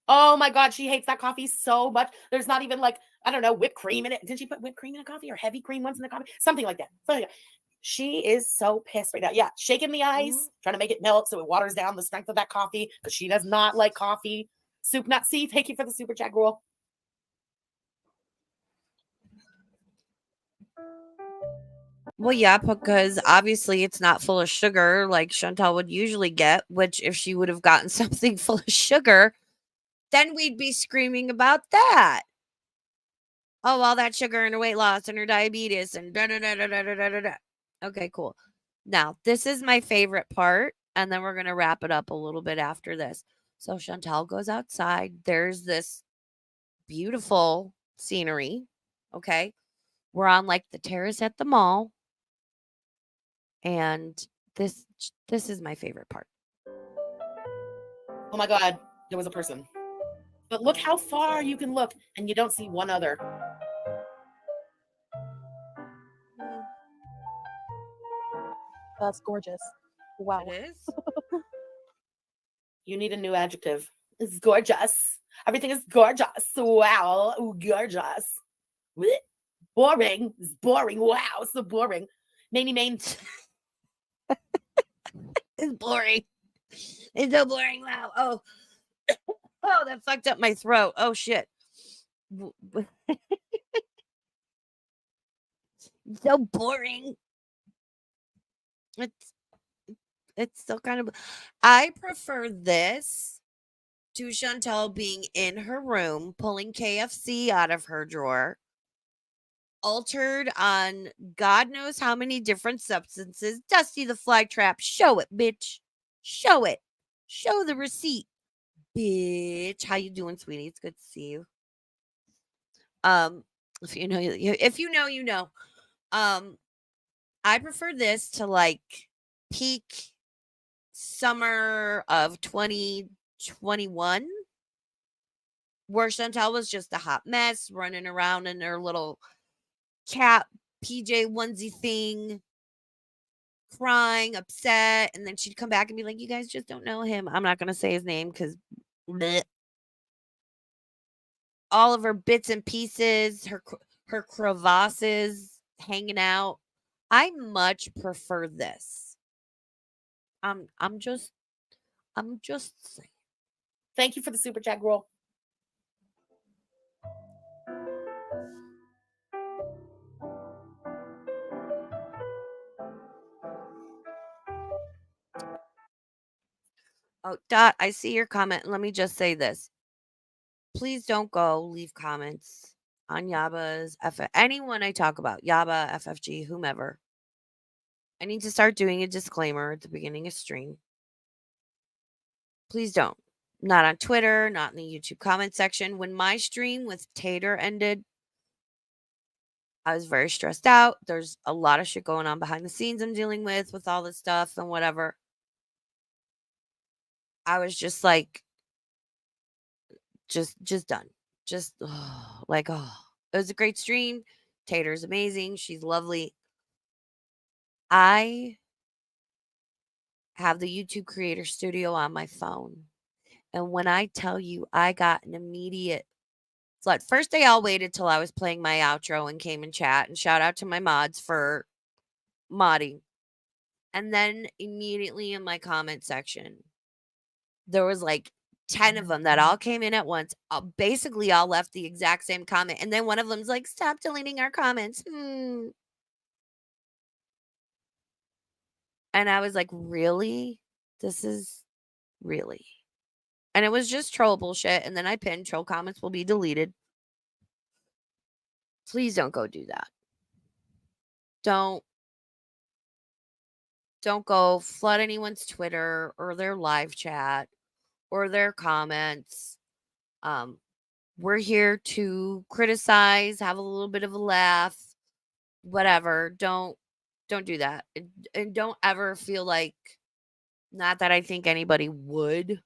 Oh my God, she hates that coffee so much. There's not even like, I don't know, whipped cream in it. Did she put whipped cream in a coffee or heavy cream once in the coffee? Something like that. She is so pissed right now. Yeah, shaking the ice, trying to make it melt so it waters down the strength of that coffee because she does not like coffee. Soup Nut C, thank you for the super chat, girl. Well, yeah, because obviously it's not full of sugar like Chantel would usually get, which if she would have gotten something full of sugar, then we'd be screaming about that. Oh, all that sugar and her weight loss and her diabetes and da-da-da-da-da-da-da-da. Okay, cool. Now, this is my favorite part, and then we're going to wrap it up a little bit after this. So Chantel goes outside. There's this beautiful scenery, okay? We're on, like, the terrace at the mall, and this is my favorite part. Oh my God, there was a person. But look how far you can look, and you don't see one other. That's gorgeous. Wow. It is? You need a new adjective. It's gorgeous. Everything is gorgeous. Wow. Ooh, gorgeous. Blech. Boring. It's boring. Wow. So boring. Main. It's boring. It's so boring. Wow. Oh. Oh, that fucked up my throat. Oh, shit. So boring. It's still kind of. I prefer this to Chantel being in her room, pulling KFC out of her drawer, altered on God knows how many different substances. Dusty the Flytrap, show it, bitch. Show it. Show the receipt, bitch. How you doing, sweetie? It's good to see you. If you know, if you know, you know. I prefer this to like peak summer of 2021, where Chantel was just a hot mess, running around in her little cat PJ onesie thing, crying, upset, and then she'd come back and be like, "You guys just don't know him." I'm not gonna say his name because all of her bits and pieces, her crevasses hanging out. I much prefer this. I'm just saying. Thank you for the super chat, girl. Oh, Dot, I see your comment. Let me just say this. Please don't go leave comments on YABA's anyone I talk about, YABA, FFG, whomever. I need to start doing a disclaimer at the beginning of stream. Please don't. Not on Twitter, not in the YouTube comment section. When my stream with Tater ended, I was very stressed out. There's a lot of shit going on behind the scenes I'm dealing with all this stuff and whatever. I was just like, just done. Just like, oh, it was a great stream. Tater's amazing. She's lovely. I have the YouTube Creator Studio on my phone. And when I tell you I got an immediate flood, first they all waited till I was playing my outro and came in chat, and shout out to my mods for modding. And then immediately in my comment section, there was like 10 of them that all came in at once. Basically all left the exact same comment. And then one of them's like, "Stop deleting our comments." And I was like, really? This is really? And it was just troll bullshit. And then I pinned troll comments will be deleted. Please don't go do that. Don't go flood anyone's Twitter or their live chat or their comments. We're here to criticize, have a little bit of a laugh, whatever. Don't do that. And don't ever feel like, not that I think anybody would,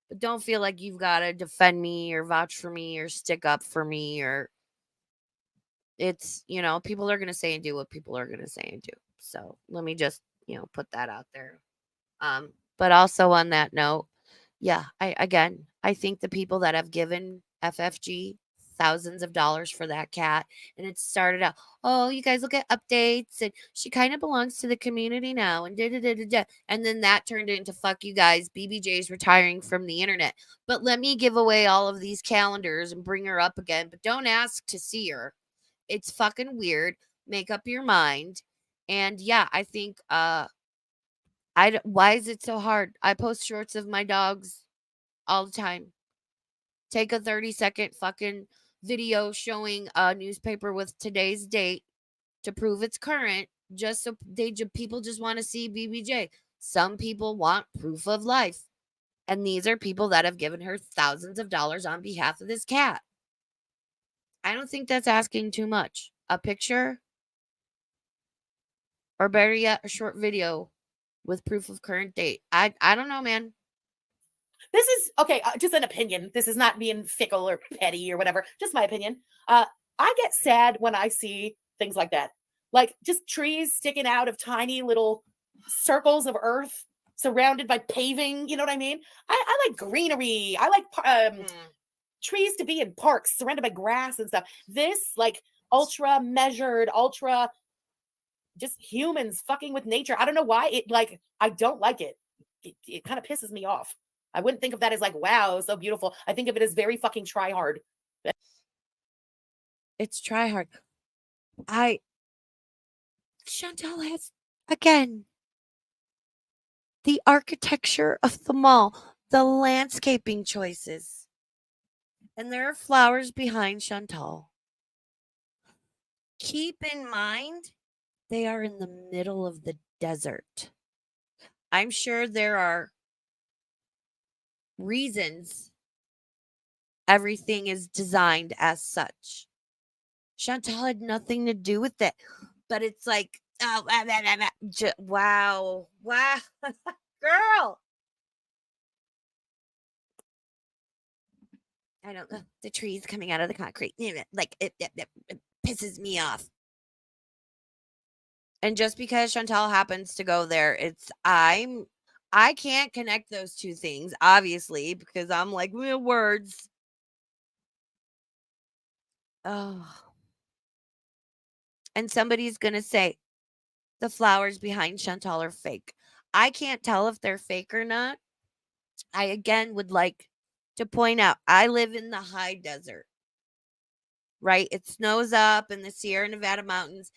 but don't feel like you've got to defend me or vouch for me or stick up for me, or it's, people are going to say and do what people are going to say and do. So let me just, put that out there. But also on that note, yeah, I think the people that have given FFG thousands of dollars for that cat, and it started out, oh, you guys will get updates, and she kind of belongs to the community now, and and then that turned into, fuck you guys, BBJ's retiring from the internet, but let me give away all of these calendars and bring her up again, but don't ask to see her. It's fucking weird. Make up your mind. And yeah, I think why is it so hard? I post shorts of my dogs all the time. Take a 30-second fucking video showing a newspaper with today's date to prove it's current, just so people just want to see BBJ. Some people want proof of life. And these are people that have given her thousands of dollars on behalf of this cat. I don't think that's asking too much. A picture, or better yet, a short video with proof of current date. I don't know, man. This is, okay, just an opinion. This is not being fickle or petty or whatever. Just my opinion. I get sad when I see things like that. Like just trees sticking out of tiny little circles of earth surrounded by paving. You know what I mean? I like greenery. I like trees to be in parks surrounded by grass and stuff. This, like, ultra measured, ultra just humans fucking with nature. I don't know why I don't like it. It kind of pisses me off. I wouldn't think of that as like, wow, so beautiful. I think of it as very fucking try hard. It's try hard. Chantel has, again, the architecture of the mall, the landscaping choices. And there are flowers behind Chantal. Keep in mind, they are in the middle of the desert. I'm sure there are reasons everything is designed as such. Chantal had nothing to do with it, but it's like, oh, wow, wow, girl. I don't know. The trees coming out of the concrete, like it pisses me off. And just because Chantal happens to go there, I can't connect those two things, obviously, because I'm like, words. Oh. And somebody's going to say the flowers behind Chantal are fake. I can't tell if they're fake or not. I again would like to point out I live in the high desert. Right? It snows up in the Sierra Nevada mountains.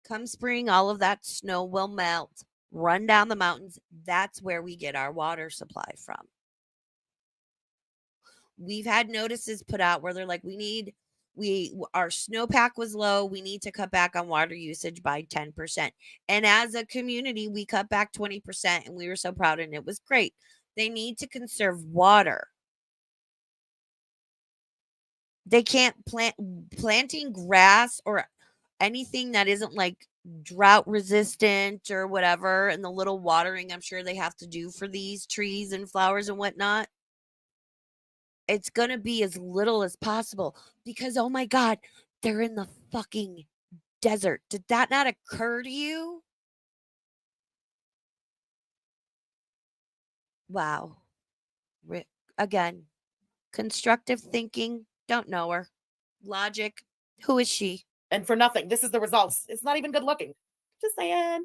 Come spring, all of that snow will melt, run down the mountains. That's where we get our water supply from. We've had notices put out where they're like, our snowpack was low. We need to cut back on water usage by 10%. And as a community, we cut back 20%, and we were so proud, and it was great. They need to conserve water. They can't planting grass or anything that isn't like drought resistant or whatever, and the little watering I'm sure they have to do for these trees and flowers and whatnot. It's going to be as little as possible because, oh my God, they're in the fucking desert. Did that not occur to you? Wow. Again, constructive thinking, don't know her. Logic, who is she? And for nothing. This is the results. It's not even good looking. Just saying.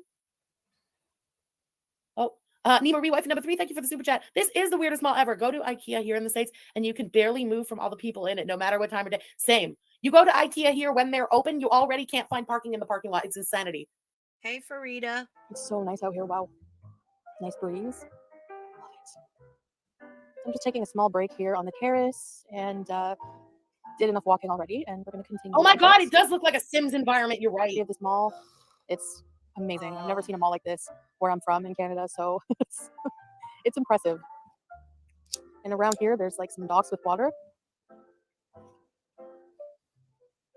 Oh, Nemo Rewife number 3, thank you for the super chat. This is the weirdest mall ever. Go to IKEA here in the States and you can barely move from all the people in it, no matter what time of day. Same. You go to IKEA here when they're open, you already can't find parking in the parking lot. It's insanity. Hey, Farida. It's so nice out here. Wow. Nice breeze. Love it. I'm just taking a small break here on the terrace and did enough walking already, and we're going to continue. Oh my God, it does look like a Sims environment. You're right. We have this mall. It's amazing. I've never seen a mall like this where I'm from in Canada, so it's impressive. And around here, there's like some docks with water.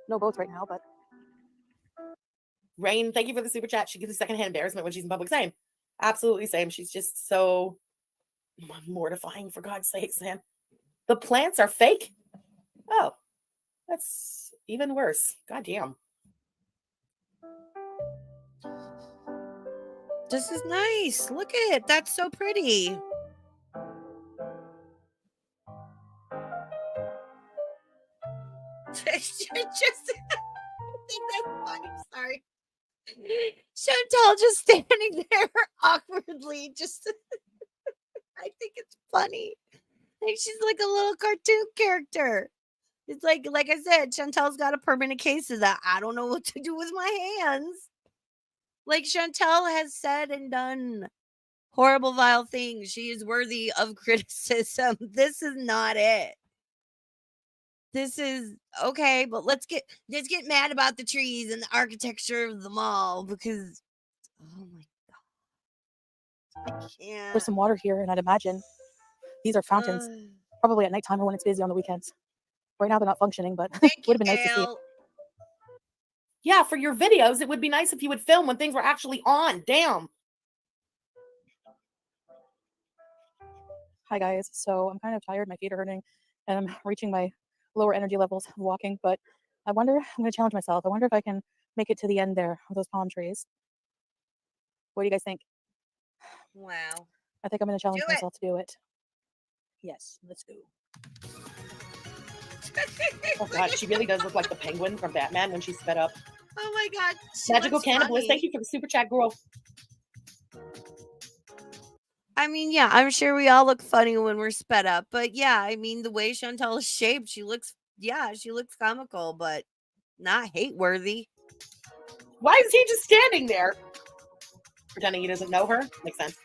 No boats right now, but. Rain, thank you for the super chat. She gives a secondhand embarrassment when she's in public. Same. Absolutely same. She's just so mortifying, for God's sakes, man. The plants are fake? Oh, that's even worse. God damn. This is nice. Look at it. That's so pretty. just I think that's funny. Sorry. Chantal just standing there awkwardly. Just I think it's funny. Like she's like a little cartoon character. It's like I said, Chantal's got a permanent case of that. I don't know what to do with my hands. Like Chantal has said and done horrible, vile things. She is worthy of criticism. This is not it. This is okay, but let's get mad about the trees and the architecture of the mall because oh my God. I can't. There's some water here, and I'd imagine these are fountains, probably at nighttime or when it's busy on the weekends. Right now they're not functioning, but it would have been nice to see. Yeah, for your videos, it would be nice if you would film when things were actually on. Damn. Hi guys. So I'm kind of tired. My feet are hurting, and I'm reaching my lower energy levels of walking. But I wonder. I'm going to challenge myself. I wonder if I can make it to the end there of those palm trees. What do you guys think? Wow. I think I'm going to challenge myself to do it. Yes, let's go. Oh God, she really does look like the penguin from Batman when she's sped up. Oh my God. Magical Cannibalist, thank you for the super chat, girl. I mean, yeah, I'm sure we all look funny when we're sped up, but yeah, I mean, the way Chantal is shaped, she looks comical, but not hate-worthy. Why is he just standing there? Pretending he doesn't know her? Makes sense.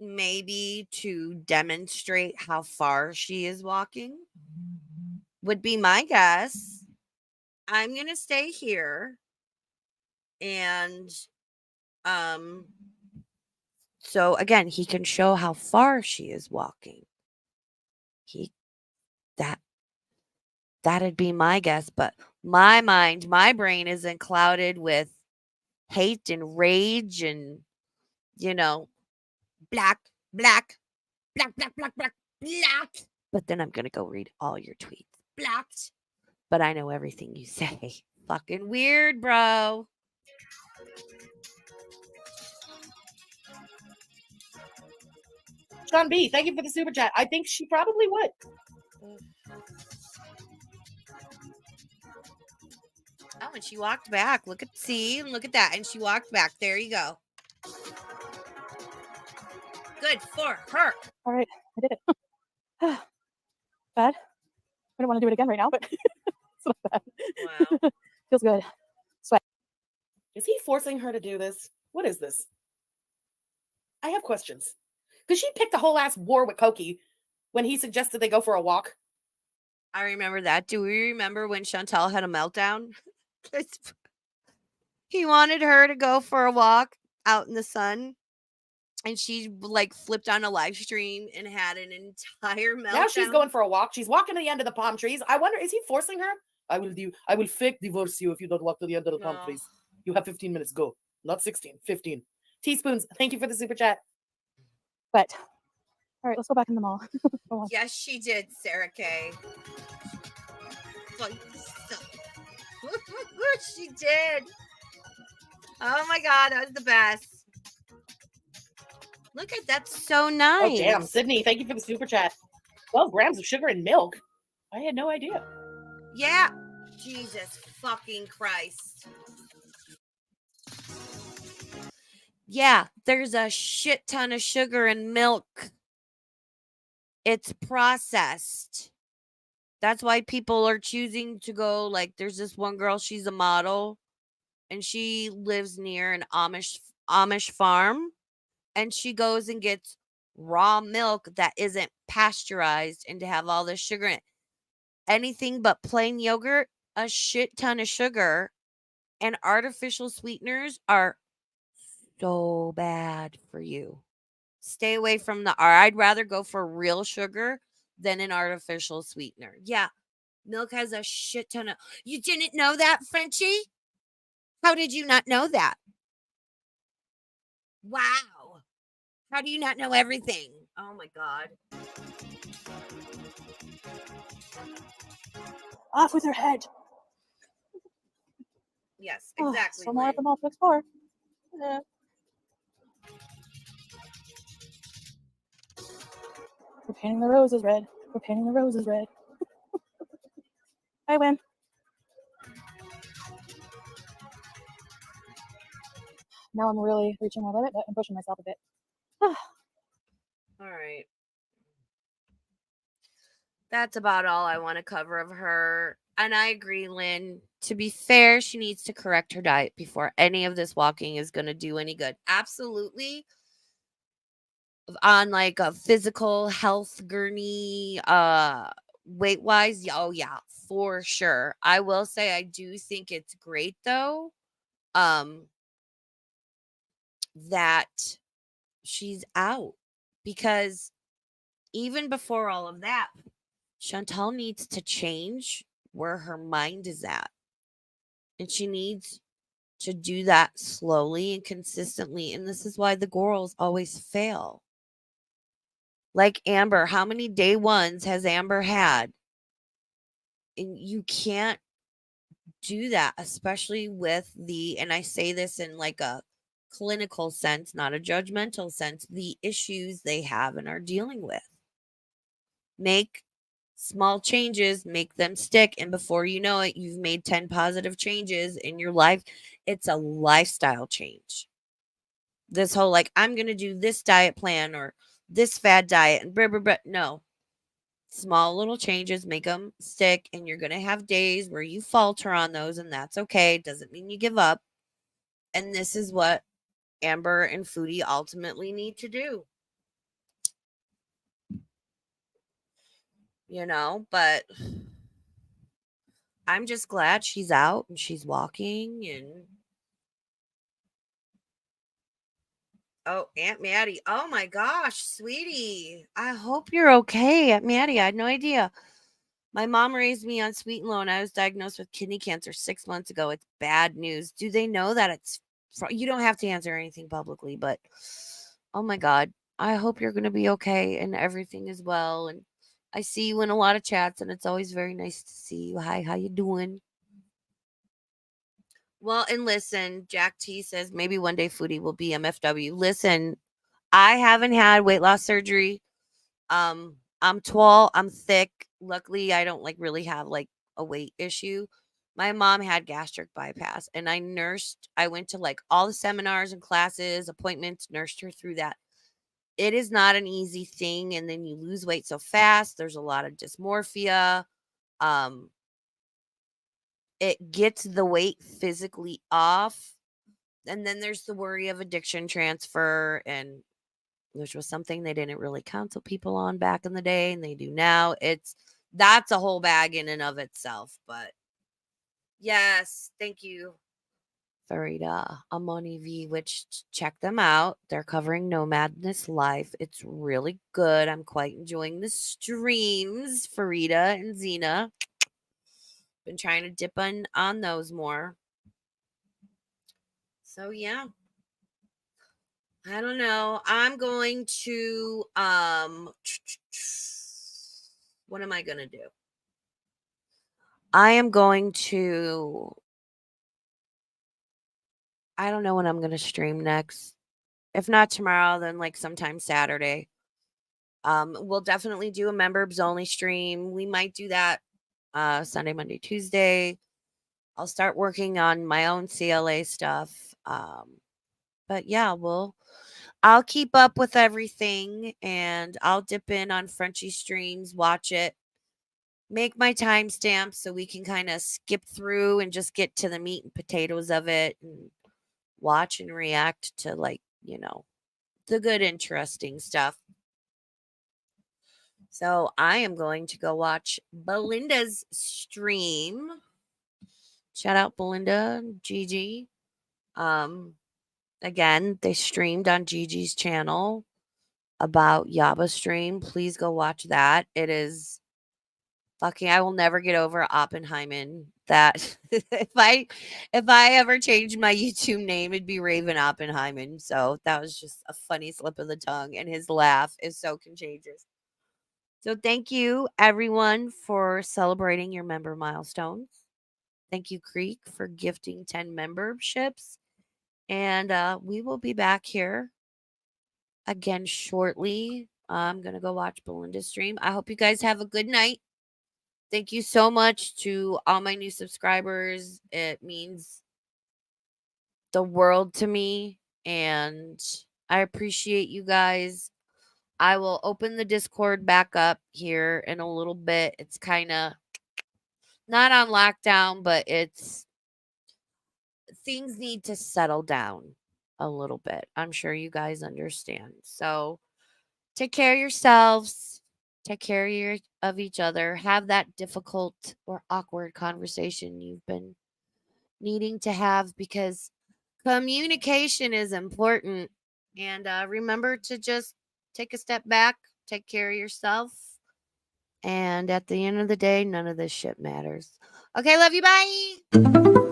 maybe to demonstrate how far she is walking, would be my guess. I'm going to stay here. And so again, he can show how far she is walking. That'd be my guess, but my mind, my brain isn't clouded with hate and rage and, black, black, black, black, black, black, black. But then I'm going to go read all your tweets. Blocked. But I know everything you say. Fucking weird, bro. Sean B, thank you for the super chat. I think she probably would. Oh, and she walked back. Look at that. And she walked back. There you go. Good for her. All right, I did it. Bad. I don't want to do it again right now, but it's not bad. Wow. Feels good. Sweat. Is he forcing her to do this? What is this? I have questions. Because she picked a whole ass war with Koki when he suggested they go for a walk. I remember that. Do we remember when Chantal had a meltdown? He wanted her to go for a walk out in the sun. And she like flipped on a live stream and had an entire meltdown. Now she's going for a walk. She's walking to the end of the palm trees. I wonder, is he forcing her? I will fake divorce you if you don't walk to the end of the palm trees. You have 15 minutes. Go. Not 16. 15. Teaspoons. Thank you for the super chat. But all right, let's go back in the mall. Yes, she did, Sarah K. She did. Oh my God, that was the best. Look at that, so nice. Oh damn, Sydney, thank you for the super chat. 12 grams of sugar and milk. I had no idea. Yeah. Jesus fucking Christ. Yeah, there's a shit ton of sugar in milk. It's processed. That's why people are choosing to go, like, there's this one girl, she's a model, and she lives near an Amish farm, and she goes and gets raw milk that isn't pasteurized and to have all this sugar in it. Anything but plain yogurt, a shit ton of sugar, and artificial sweeteners are so bad for you. Stay away from or I'd rather go for real sugar than an artificial sweetener. Yeah, milk has a shit ton of. You didn't know that, Frenchie? How did you not know that? Wow. How do you not know everything? Oh my God. Off with her head. Yes, exactly. So more at the mall to explore. We're painting the roses red. We're painting the roses red. I win. Now I'm really reaching my limit, but I'm pushing myself a bit. All right. That's about all I want to cover of her. And I agree, Lynn. To be fair, she needs to correct her diet before any of this walking is going to do any good. Absolutely. On like a physical health gurney, weight wise, oh yeah, for sure. I will say I do think it's great though, that she's out, because even before all of that, Chantal needs to change where her mind is at. And she needs to do that slowly and consistently. And this is why the girls always fail. Like Amber, how many day ones has Amber had? And you can't do that, especially with and I say this in like a clinical sense, not a judgmental sense, the issues they have and are dealing with. Make small changes, make them stick. And before you know it, you've made 10 positive changes in your life. It's a lifestyle change. This whole like, I'm going to do this diet plan or this fad diet and blah, blah, blah. No. Small little changes, make them stick. And you're going to have days where you falter on those, and that's okay. Doesn't mean you give up. And this is what Amber and Foodie ultimately need to do. but I'm just glad she's out and she's walking. And oh, Aunt Maddie. Oh my gosh, sweetie. I hope you're okay, Aunt Maddie. I had no idea. My mom raised me on sweet and low, and I was diagnosed with kidney cancer 6 months ago. It's bad news. Do they know that you don't have to answer anything publicly, but oh my God, I hope you're going to be okay and everything is well. And I see you in a lot of chats, and it's always very nice to see you. Hi, how you doing? Well, and listen, Jack T says maybe one day Foodie will be MFW. Listen, I haven't had weight loss surgery. I'm tall, I'm thick. Luckily, I don't really have a weight issue. My mom had gastric bypass, and I went to all the seminars and classes, appointments, nursed her through that. It is not an easy thing, and then you lose weight so fast. There's a lot of dysmorphia. Um it gets the weight physically off, and then there's the worry of addiction transfer, and which was something they didn't really counsel people on back in the day, and they do now. That's a whole bag in and of itself. But yes, thank you, Farida Amoni V, which check them out. They're covering Nomadness Life. It's really good. I'm quite enjoying the streams, Farida and Zena. Been trying to dip on those more. So yeah. I don't know. I'm going to what am I going to do? I am going to I don't know when I'm going to stream next. If not tomorrow, then sometime Saturday. We'll definitely do a members only stream. We might do that Sunday, Monday, Tuesday. I'll start working on my own CLA stuff. But yeah, I'll keep up with everything, and I'll dip in on Frenchie streams, watch it, make my timestamps so we can kind of skip through and just get to the meat and potatoes of it and watch and react to the good, interesting stuff. So I am going to go watch Belinda's stream. Shout out Belinda and Gigi. Again, they streamed on Gigi's channel about YABA stream. Please go watch that. It is fucking, I will never get over Oppenheimer. That if I ever changed my YouTube name, it'd be Raven Oppenheimer. So that was just a funny slip of the tongue, and his laugh is so contagious. So thank you everyone for celebrating your member milestones. Thank you, Creek, for gifting 10 memberships. And we will be back here again shortly. I'm going to go watch Belinda's stream. I hope you guys have a good night. Thank you so much to all my new subscribers. It means the world to me, and I appreciate you guys. I will open the Discord back up here in a little bit. It's kind of not on lockdown, but things need to settle down a little bit. I'm sure you guys understand. So take care of yourselves. Take care of each other. Have that difficult or awkward conversation you've been needing to have, because communication is important. And remember to just take a step back, take care of yourself. And at the end of the day, none of this shit matters. Okay, love you. Bye.